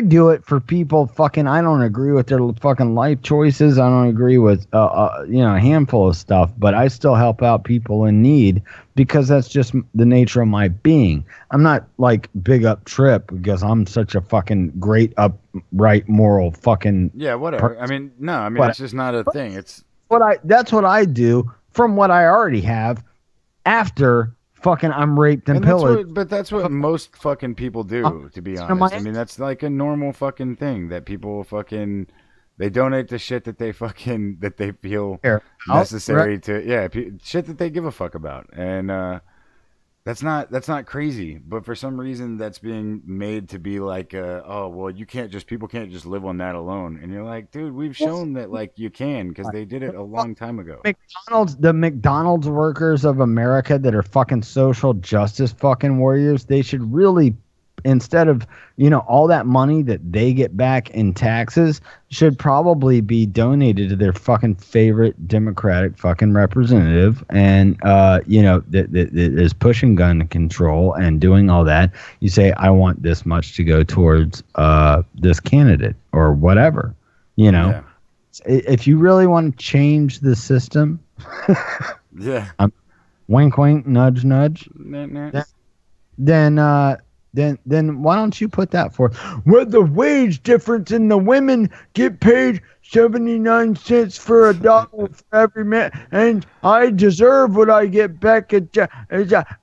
do it for people fucking. I don't agree with their fucking life choices. I don't agree with a handful of stuff, but I still help out people in need because that's just the nature of my being. I'm not like big up Trip because I'm such a fucking great upright moral fucking. Yeah, whatever. I mean, no, I mean, it's just not a thing. It's that's what I do from what I already have after. Fucking, I'm raped and pillaged. But that's what most fucking people do, to be honest. I mean, that's like a normal fucking thing that people fucking they donate to shit that they feel necessary to shit that they give a fuck about, and that's not crazy. But for some reason, that's being made to be like, oh well, people can't just live on that alone. And you're like, dude, we've shown that like you can because they did it a long time ago. The McDonald's workers of America that are fucking social justice fucking warriors, they should really, instead of all that money that they get back in taxes, should probably be donated to their fucking favorite Democratic fucking representative, and that is pushing gun control and doing all that. You say, I want this much to go towards this candidate or whatever. If you really want to change the system, wink wink nudge nudge, then why don't you put that forth? Well, the wage difference in the women get paid 79 cents for $1 for every man, and I deserve what I get back at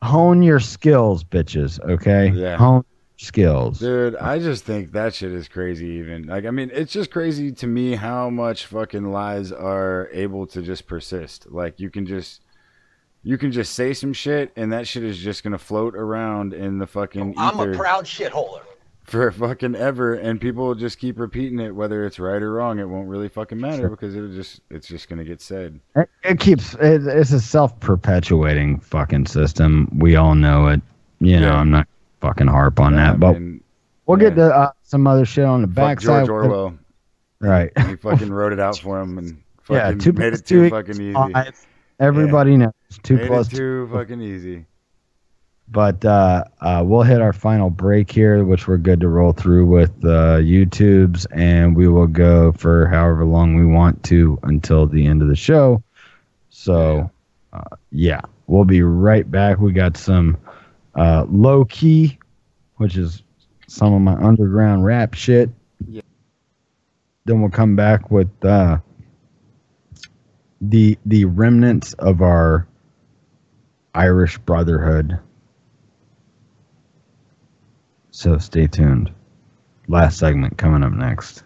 hone your skills, bitches, okay? Yeah. Hone your skills. Dude, I just think that shit is crazy even. Like, I mean, it's just crazy to me how much fucking lies are able to just persist. Like, you can just say some shit, and that shit is just gonna float around in the fucking ether. I'm a proud shitholer. For fucking ever, and people will just keep repeating it, whether it's right or wrong. It won't really fucking matter because it's just gonna get said. It's a self-perpetuating fucking system. We all know it. I'm not fucking harp on that, but we'll get to some other shit on the backside. George Orwell, right? He fucking wrote it out for him and fucking made it too fucking easy. Everybody knows 2 plus 2 fucking easy. But we'll hit our final break here, which we're good to roll through with YouTube's, and we will go for however long we want to until the end of the show. So, we'll be right back. We got some low key, which is some of my underground rap shit. Yeah. Then we'll come back with the remnants of our Irish Brotherhood. So stay tuned. Last segment coming up next.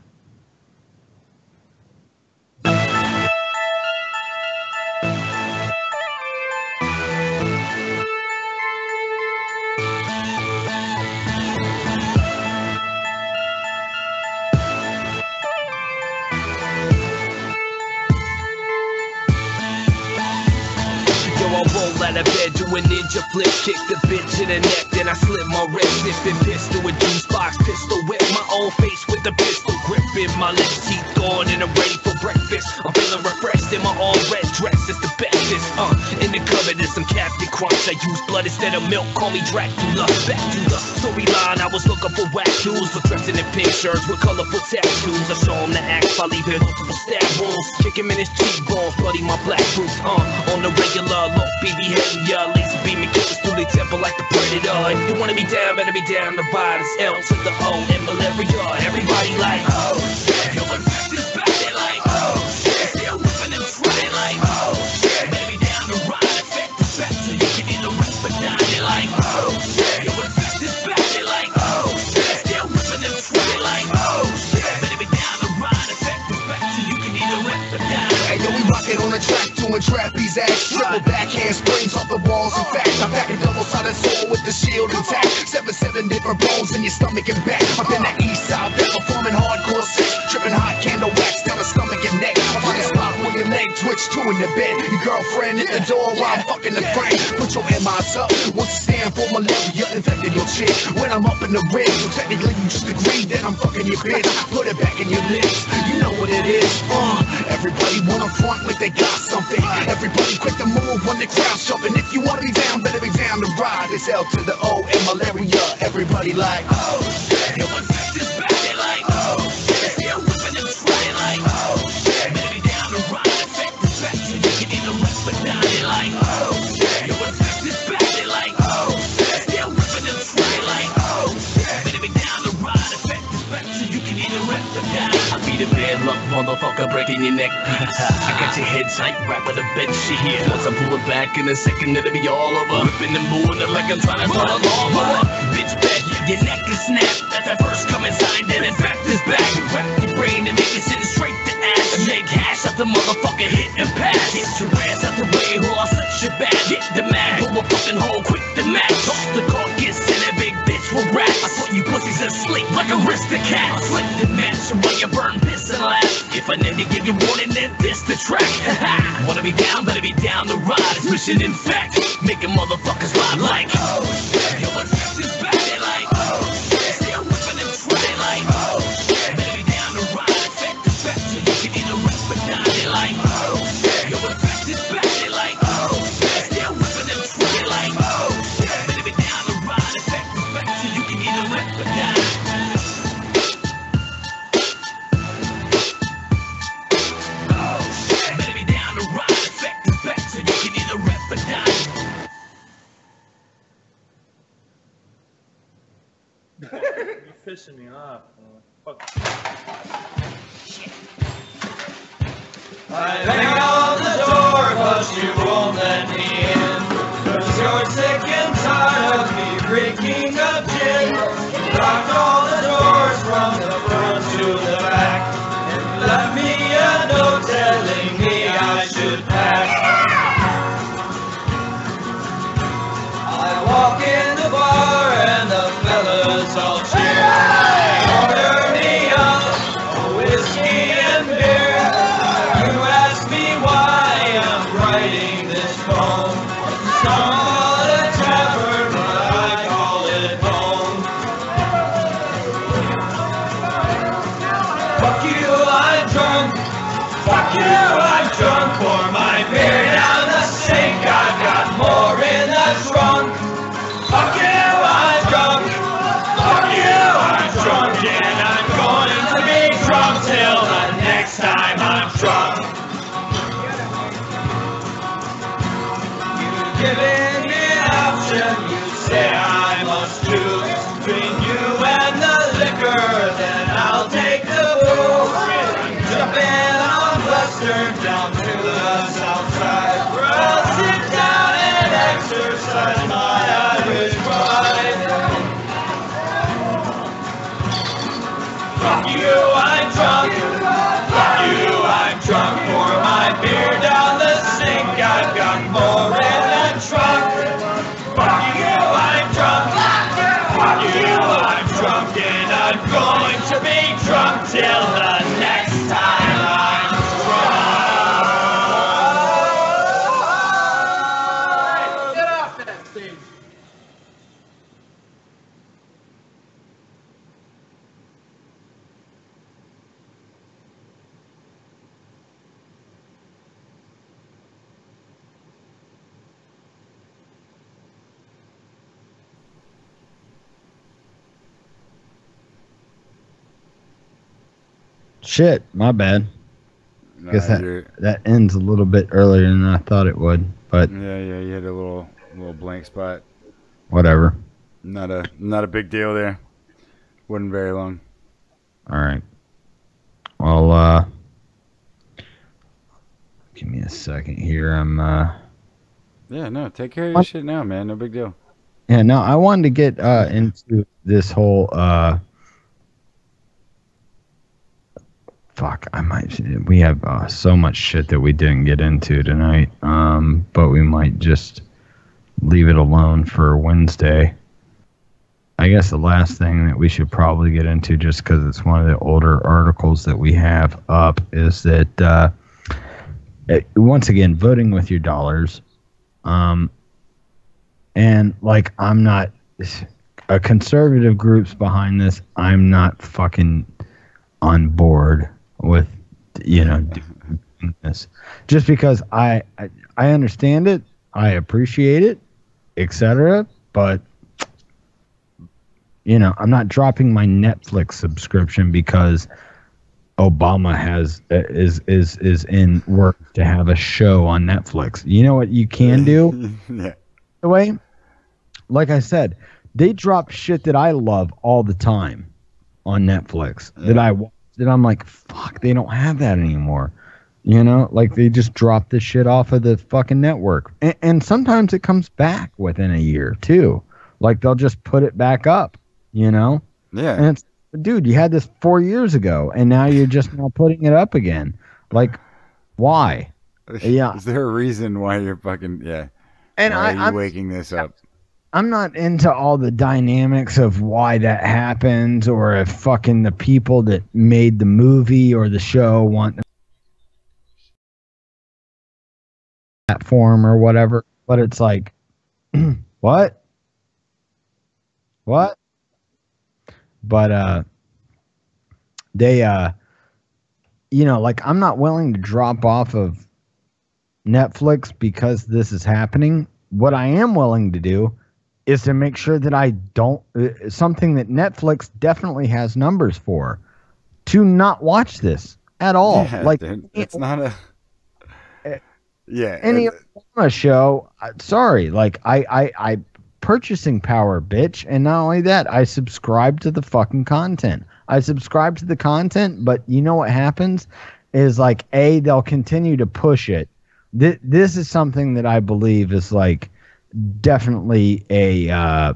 Out of bed, do a ninja flip, kick the bitch in the neck, then I slip my wrist, sniffing pistol with juice box, pistol whip, my own face with the pistol grip in my lips, teeth gone, and I'm ready for breakfast. I'm feeling refreshed in my all red dress, it's the bestest. In the cupboard is some Captain Crunch. I use blood instead of milk, call me Dracula. Back to the storyline, I was looking for whack dudes, but dressed in pink shirts with colorful tattoos. I saw him the axe by leaving multiple stab wounds, kick him in his cheekbones, bloody my black boots. On the regular, low BB heading ya, laser beaming killers through the temple like the predator. If you wanna be down, better be down to buy this L to the O in malaria. Everybody like, oh shit, yo, infected body like, oh shit, they're whipping and trying like, oh shit, baby down the ride, effect the fact so you can eat the rest but not like, oh doing trapeze acts. Triple backhand springs off the walls. In fact, I'm back a double-sided sword with the shield intact. 7 different bones in your stomach and back. I've been that east side, been performing hardcore sex. Tripping hot candle wax down the stomach and neck. I find a spot where your leg twitch, 2 in the bed. Your girlfriend at the door while I'm fucking the frame. Put your MIs up. What's it stand for? Malaria infected your chick. When I'm up in the ring, so technically you just agreed that I'm fucking your bitch. Put it back in your lips. You know what it is. Everybody wanna front like they got something. Everybody quick to move when the crowd's jumping. If you wanna be down, better be down to ride. It's L to the O and malaria. Everybody like, oh shit. It was this bad. They like, oh shit. Still whipping and trying like, oh shit. Better be down to ride. Effect the back so you can either rest but die. They like, oh shit. It was this bad. They like, oh shit. Still whipping and trying like, oh shit. Better be down to ride. Effect the back so you can either rest but die. I'll be the bad luck motherfucker breaking your neck. I got your head tight, wrap with a bed shit here. Once I pull it back in a second, it'll be all over. Ripping and moving it like I'm trying to start a lawnmower. Bitch, bet your neck is snapped. That's that first coming sign, then infect this back. Wrap your brain and make it send straight to ass. And make hash out the motherfucker hit and pass. Get your ass out the way, or I'll set your back. Hit the mag, pull a fucking hole, quick the match. Toss the carcass and that big bitch will rap. I put you pussies asleep like a Aristocat. I'll slip the match while you burn, piss and laugh. If I never give you warning, then this the track. Wanna be down, better be down to ride. It's mission in fact, making motherfuckers ride like, oh shit. Yo, what's this back? They like, oh shit. Still whipping and trying like, oh shit. Better be down to ride. Effect the back so you can either rest but die. They like, oh shit. Yo, what's this back? They like, oh shit. Still whipping and trying like, oh shit. Better be down to ride. Effect the back so you can either rest but die. You're pissing me off. Fuck. I bang on the door, but you won't let me in. 'Cause you're sick and tired of me reeking of gin. Locked all the doors from the front to the back, and left me a note telling me I should pack. I walk in the bar and the fellas all cheer. They order me up a whiskey and beer. You ask me why I'm writing this poem. Some call it a tavern, but I call it home. Fuck you, I'm drunk. Fuck you, I'm drunk. Pour my beer down the sink. I've got more in the trunk. Fuck you, I'm drunk. Fuck you, I'm drunk. And I'm going to be drunk till the next time I'm drunk. You've given me an option. You say I must choose between you and the liquor. Then I'll take the booze. I'm jumping on Western down to the south side, where I'll sit down and exercise my Irish pride. Fuck you, I'm drunk. Fuck you, I'm drunk. Pour my beer down the sink. I've got more in the trunk. Fuck you, I'm drunk. Fuck you, I'm drunk. And I'm going to be drunk till the next time I'm drunk. Get off that stage. Shit, my bad. Nah, Guess you're- that ends a little bit earlier than I thought it would, but Yeah, you hit a little blank spot. whatever. Not a big deal there. Wasn't very long. All right. Well, give me a second here. I'm Yeah, no, take care of your shit now, man. No big deal. yeah, no, I wanted to get into this whole fuck, we have so much shit that we didn't get into tonight. But we might just leave it alone for Wednesday. I guess the last thing that we should probably get into, just because it's one of the older articles that we have up, is that once again, voting with your dollars. And like, I'm not a conservative group's behind this. I'm not fucking on board with, doing this, just because I understand it, I appreciate it, etc. But I'm not dropping my Netflix subscription because Obama is in work to have a show on Netflix. You know what you can do? Yeah. The way, like I said, they drop shit that I love all the time on Netflix that I watch, that I'm like, fuck, they don't have that anymore. Like they just drop this shit off of the fucking network. And sometimes it comes back within a year too. Like they'll just put it back up, Yeah. And it's, dude, you had this 4 years ago and now you're just now putting it up again. Like, why? Yeah. Is there a reason why you're fucking, yeah. And why are you I'm waking this up? I'm not into all the dynamics of why that happens, or if fucking the people that made the movie or the show want the platform or whatever. But it's like, what? But they like, I'm not willing to drop off of Netflix because this is happening. What I am willing to do is to make sure that I don't, something that Netflix definitely has numbers for, to not watch this at all. Yeah, like, dude, it's not a, yeah. Any Obama show, sorry, like I purchasing power, bitch. And not only that, I subscribe to the fucking content. I subscribe to the content, but you know what happens is, like, they'll continue to push it. This is something that I believe is like definitely a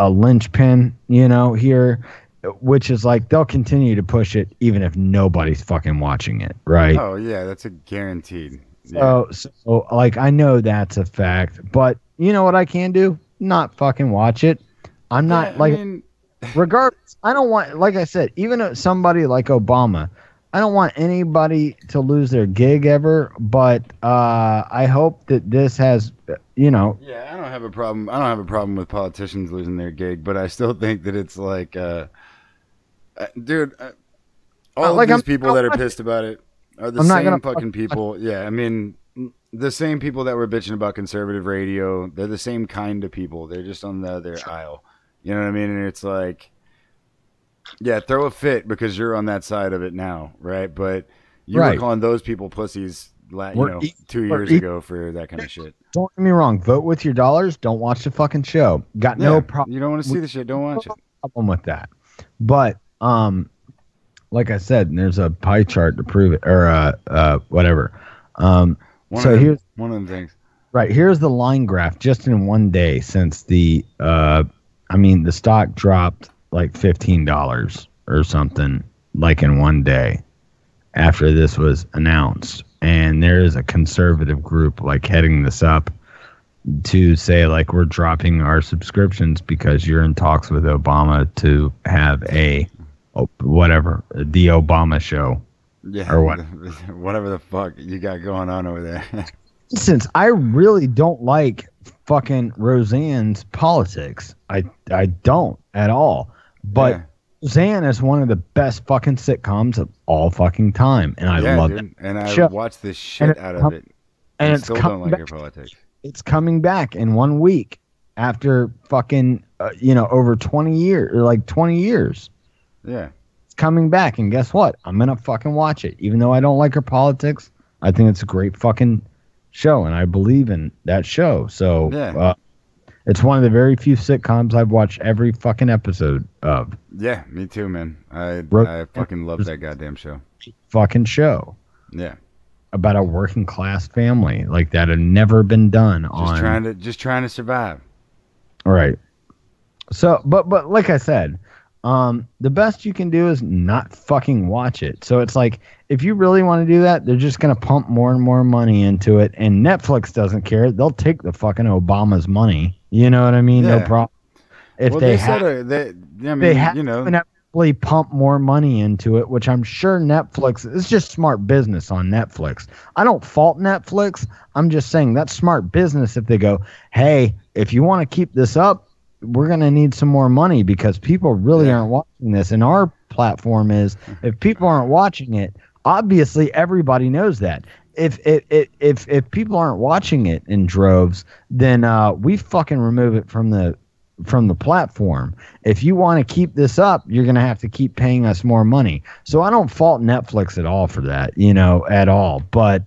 linchpin, here, which is like they'll continue to push it even if nobody's fucking watching it, right? Oh yeah, that's a guaranteed. Yeah. So like, I know that's a fact, but you know what I can do? Not fucking watch it. I'm not regardless. I don't want, like I said, even somebody like Obama, I don't want anybody to lose their gig ever, but I hope that this has, Yeah, I don't have a problem. I don't have a problem with politicians losing their gig, but I still think that it's like, dude, all of these people that are pissed about it are the same fucking people. Yeah, I mean, the same people that were bitching about conservative radio. They're the same kind of people. They're just on the other aisle. You know what I mean? And it's like, yeah, throw a fit because you're on that side of it now, right? But you were calling those people pussies, 2 years ago for that kind of shit. Don't get me wrong. Vote with your dollars. Don't watch the fucking show. Got no problem. You don't want to see the shit. Don't watch it. Problem with that. But like I said, there's a pie chart to prove it, or whatever. Here's one of the things. Right, here's the line graph just in one day since the stock dropped like $15 or something, like in one day after this was announced. And there is a conservative group like heading this up to say, like, we're dropping our subscriptions because you're in talks with Obama to have the Obama show. Yeah, or what? Whatever the fuck you got going on over there. Since I really don't like fucking Roseanne's politics. I don't at all. But Roseanne is one of the best fucking sitcoms of all fucking time, and I love it. And I watched the shit out of it. And it's still don't like your politics. It's coming back in 1 week after fucking over 20 years, or like 20 years. Yeah. It's coming back, and guess what? I'm gonna fucking watch it, even though I don't like her politics. I think it's a great fucking show, and I believe in that show. So it's one of the very few sitcoms I've watched every fucking episode of. Yeah, me too, man. I fucking love that goddamn show. Fucking show. Yeah. About a working class family like that had never been done just trying to survive. All right. So, but like I said, the best you can do is not fucking watch it. So it's like, if you really want to do that, they're just going to pump more and more money into it. And Netflix doesn't care. They'll take the fucking Obama's money. You know what I mean? Yeah. No problem. If Well, they they have, said they have to inevitably pump more money into it, which I'm sure Netflix, it's just smart business on Netflix. I don't fault Netflix. I'm just saying that's smart business if they go, hey, if you want to keep this up, we're going to need some more money because people really aren't watching this. And our platform is, if people aren't watching it, obviously everybody knows that. If people aren't watching it in droves, then we fucking remove it from the platform. If you want to keep this up, you're going to have to keep paying us more money. So I don't fault Netflix at all for that, at all. But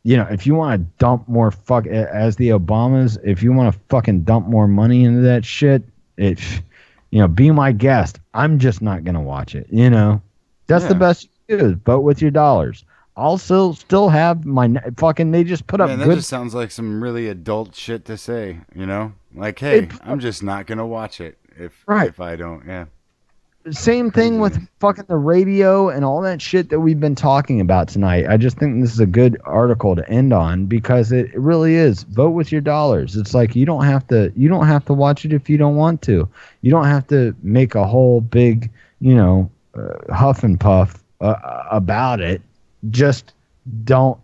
if you want to dump more as the Obamas, if you want to fucking dump more money into that shit, be my guest. I'm just not going to watch it. That's the best you do, is vote with your dollars. Also, still have my fucking. They just put up. Man, that good. just sounds like some really adult shit to say. Like, hey, I'm just not gonna watch it if I don't. Yeah. Same thing with fucking the radio and all that shit that we've been talking about tonight. I just think this is a good article to end on because it really is. Vote with your dollars. It's like you don't have to watch it if you don't want to. You don't have to make a whole big, huff and puff about it. Just don't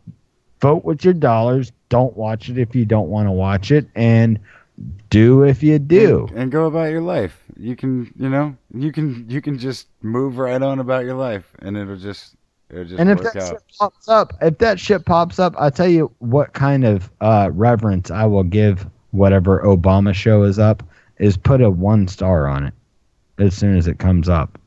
vote with your dollars. Don't watch it if you don't want to watch it, and do if you do. And go about your life. You can, you can just move right on about your life, and it'll just and if work that out. shit pops up, I'll tell you what kind of reverence I will give whatever Obama show is up, is put a 1 star on it as soon as it comes up.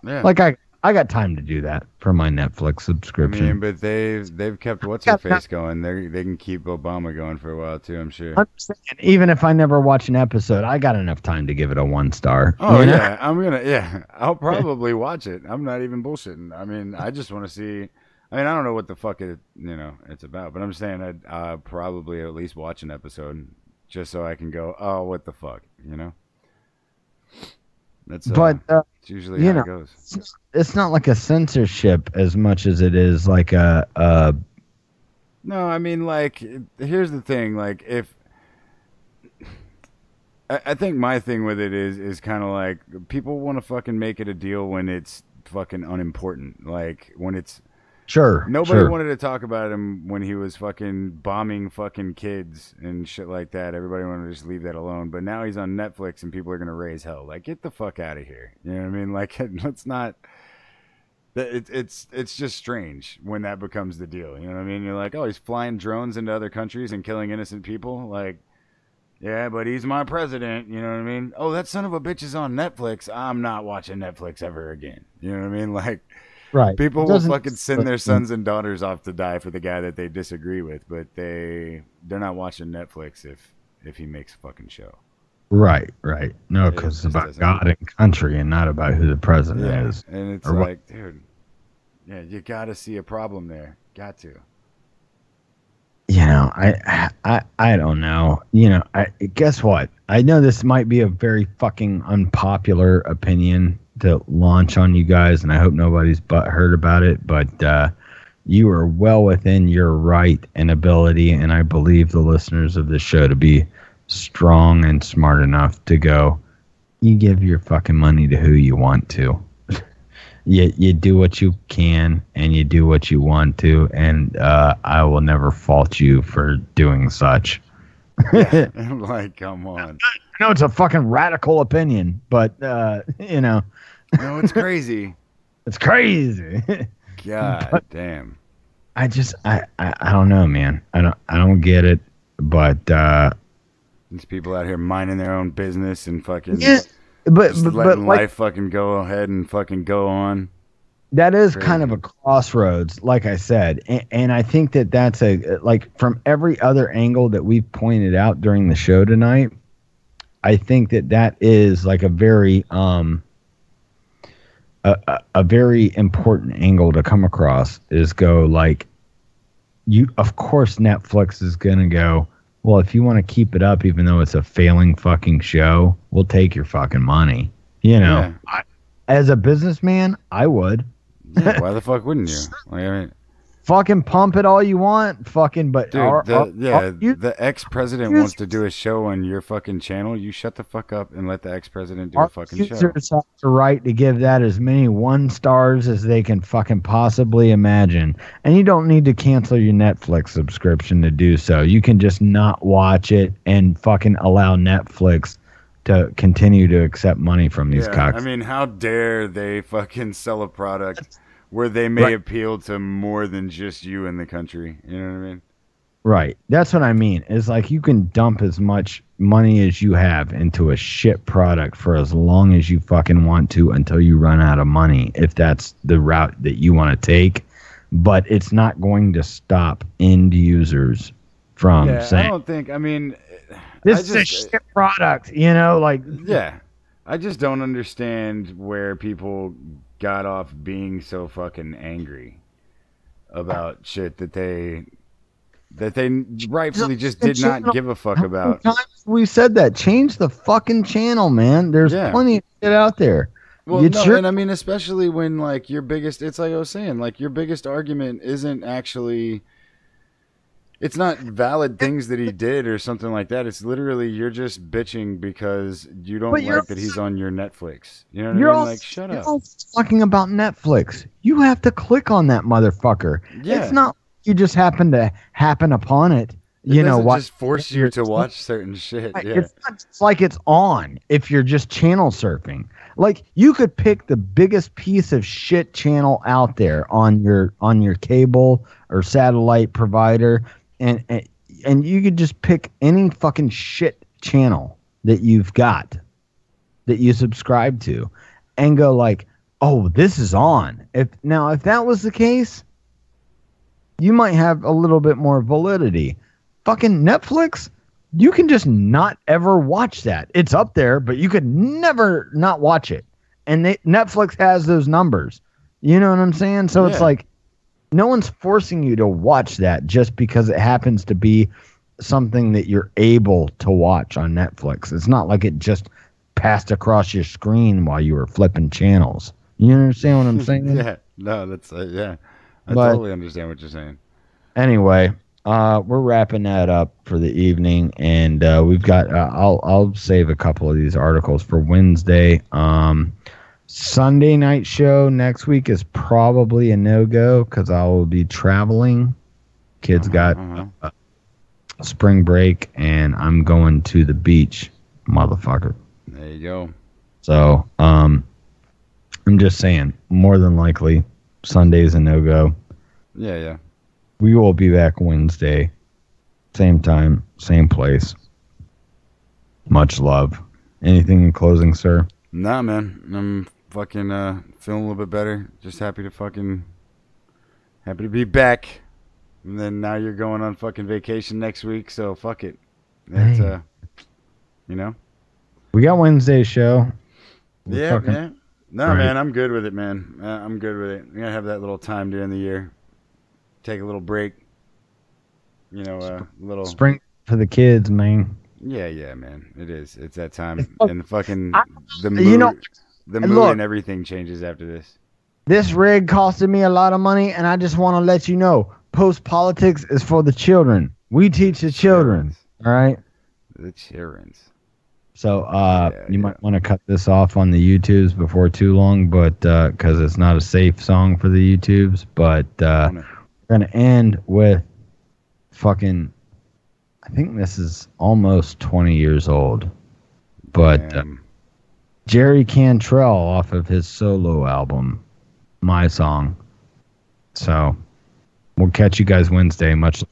Yeah. Like I got time to do that for my Netflix subscription. I mean, but they've kept what's her face going. They can keep Obama going for a while too. I'm sure. I'm saying, even if I never watch an episode, I got enough time to give it a 1 star. Oh you know? yeah, I'll probably watch it. I'm not even bullshitting. I mean, I just want to see. I mean, I don't know what the fuck it's about, but I'm saying I'd probably at least watch an episode just so I can go, oh, what the fuck, That's it's usually how it goes. It's not like a censorship as much as it is like a No, I mean, like, here's the thing. Like, if I think my thing with it is kind of like people want to fucking make it a deal when it's fucking unimportant. Like when it's nobody wanted to talk about him when he was fucking bombing fucking kids and shit like that. Everybody wanted to just leave that alone. But now he's on Netflix and people are gonna raise hell. Like, get the fuck out of here. You know what I mean? Like, let's not. It's just strange when that becomes the deal. You know what I mean? You're like, oh, he's flying drones into other countries and killing innocent people. Like, yeah, but he's my president. You know what I mean? Oh, that son of a bitch is on Netflix. I'm not watching Netflix ever again. You know what I mean? Like, right. People will fucking send their sons and daughters off to die for the guy that they disagree with, but they're not watching Netflix if he makes a fucking show. Right. No, because it's about God and country and not about who the president is. And it's like, dude, yeah, you got to see a problem there. Got to. I don't know. Guess what? I know this might be a very fucking unpopular opinion to launch on you guys, and I hope nobody's butthurt about it, but you are well within your right and ability, and I believe the listeners of this show to be strong and smart enough to go, you give your fucking money to who you want to. You do what you can and you do what you want to, and I will never fault you for doing such. Yeah, like, come on. I know it's a fucking radical opinion, but No, it's crazy. It's crazy. God damn. I don't know, man. I don't get it, but these people out here minding their own business and fucking but letting like, life fucking go ahead and fucking go on. That is Crazy. kind of a crossroads, like I said, and I think that's from every other angle that we've pointed out during the show tonight. I think that is like a very a very important angle to come across. Is go like, of course Netflix is gonna go, well, if you want to keep it up, even though it's a failing fucking show, we'll take your fucking money. You know, as a businessman, I would. Yeah, why the fuck wouldn't you? Like, I mean, fucking pump it all you want, fucking. But dude, the ex-president wants to do a show on your fucking channel. You shut the fuck up and let the ex-president do a fucking show. Users have the right to give that as many 1 stars as they can fucking possibly imagine, and you don't need to cancel your Netflix subscription to do so. You can just not watch it and fucking allow Netflix to continue to accept money from these cocks. I mean, how dare they fucking sell a product where they may appeal to more than just you in the country? You know what I mean? Right. That's what I mean. It's like you can dump as much money as you have into a shit product for as long as you fucking want to until you run out of money, if that's the route that you want to take. But it's not going to stop end users from saying, I don't think, I mean... This is a shit product, you know, like... Yeah. I just don't understand where people got off being so fucking angry about shit that they rightfully just did not give a fuck about. How many times we said that? Change the fucking channel, man. There's plenty of shit out there. Well, and I mean, especially when, like, your biggest... It's like I was saying, like, your biggest argument isn't actually... It's not valid things that he did or something like that. It's literally you're just bitching because you don't like that he's on your Netflix. You know what I mean? Like, shut up. You're talking about Netflix. You have to click on that motherfucker. Yeah. It's not you just happen upon it. You know what? Just force you to watch certain shit. Yeah. It's not just like it's on if you're just channel surfing. Like, you could pick the biggest piece of shit channel out there on your cable or satellite provider. And you could just pick any fucking shit channel that you've got that you subscribe to and go like, oh, this is on. If that was the case, you might have a little bit more validity. Fucking Netflix, you can just not ever watch that. It's up there, but you could never not watch it. And Netflix has those numbers. You know what I'm saying? So it's like, no one's forcing you to watch that just because it happens to be something that you're able to watch on Netflix. It's not like it just passed across your screen while you were flipping channels. You understand what I'm saying? Yeah. No, that's I totally understand what you're saying. Anyway, we're wrapping that up for the evening, and we've got. I'll save a couple of these articles for Wednesday. Sunday night show next week is probably a no-go because I will be traveling. Kids got spring break, and I'm going to the beach, motherfucker. There you go. So, I'm just saying, more than likely, Sunday's a no-go. Yeah. We will be back Wednesday, same time, same place. Much love. Anything in closing, sir? Nah, man. I'm fucking feeling a little bit better. Just happy to be back. And then now you're going on fucking vacation next week, so fuck it. That's you know. We got Wednesday's show. Yeah. No, man, I'm good with it, man. I'm good with it. I'm gonna have that little time during the year. Take a little break. You know, a little spring for the kids, man. Yeah, man. It is. It's that time, and fucking the mood, and everything changes after this. This rig costed me a lot of money, and I just want to let you know, post politics is for the children. We teach the children. All right. The children. So, you might want to cut this off on the YouTubes before too long, but because it's not a safe song for the YouTubes. But we're gonna end with fucking. I think this is almost 20 years old, but Jerry Cantrell off of his solo album, My Song. So we'll catch you guys Wednesday. Much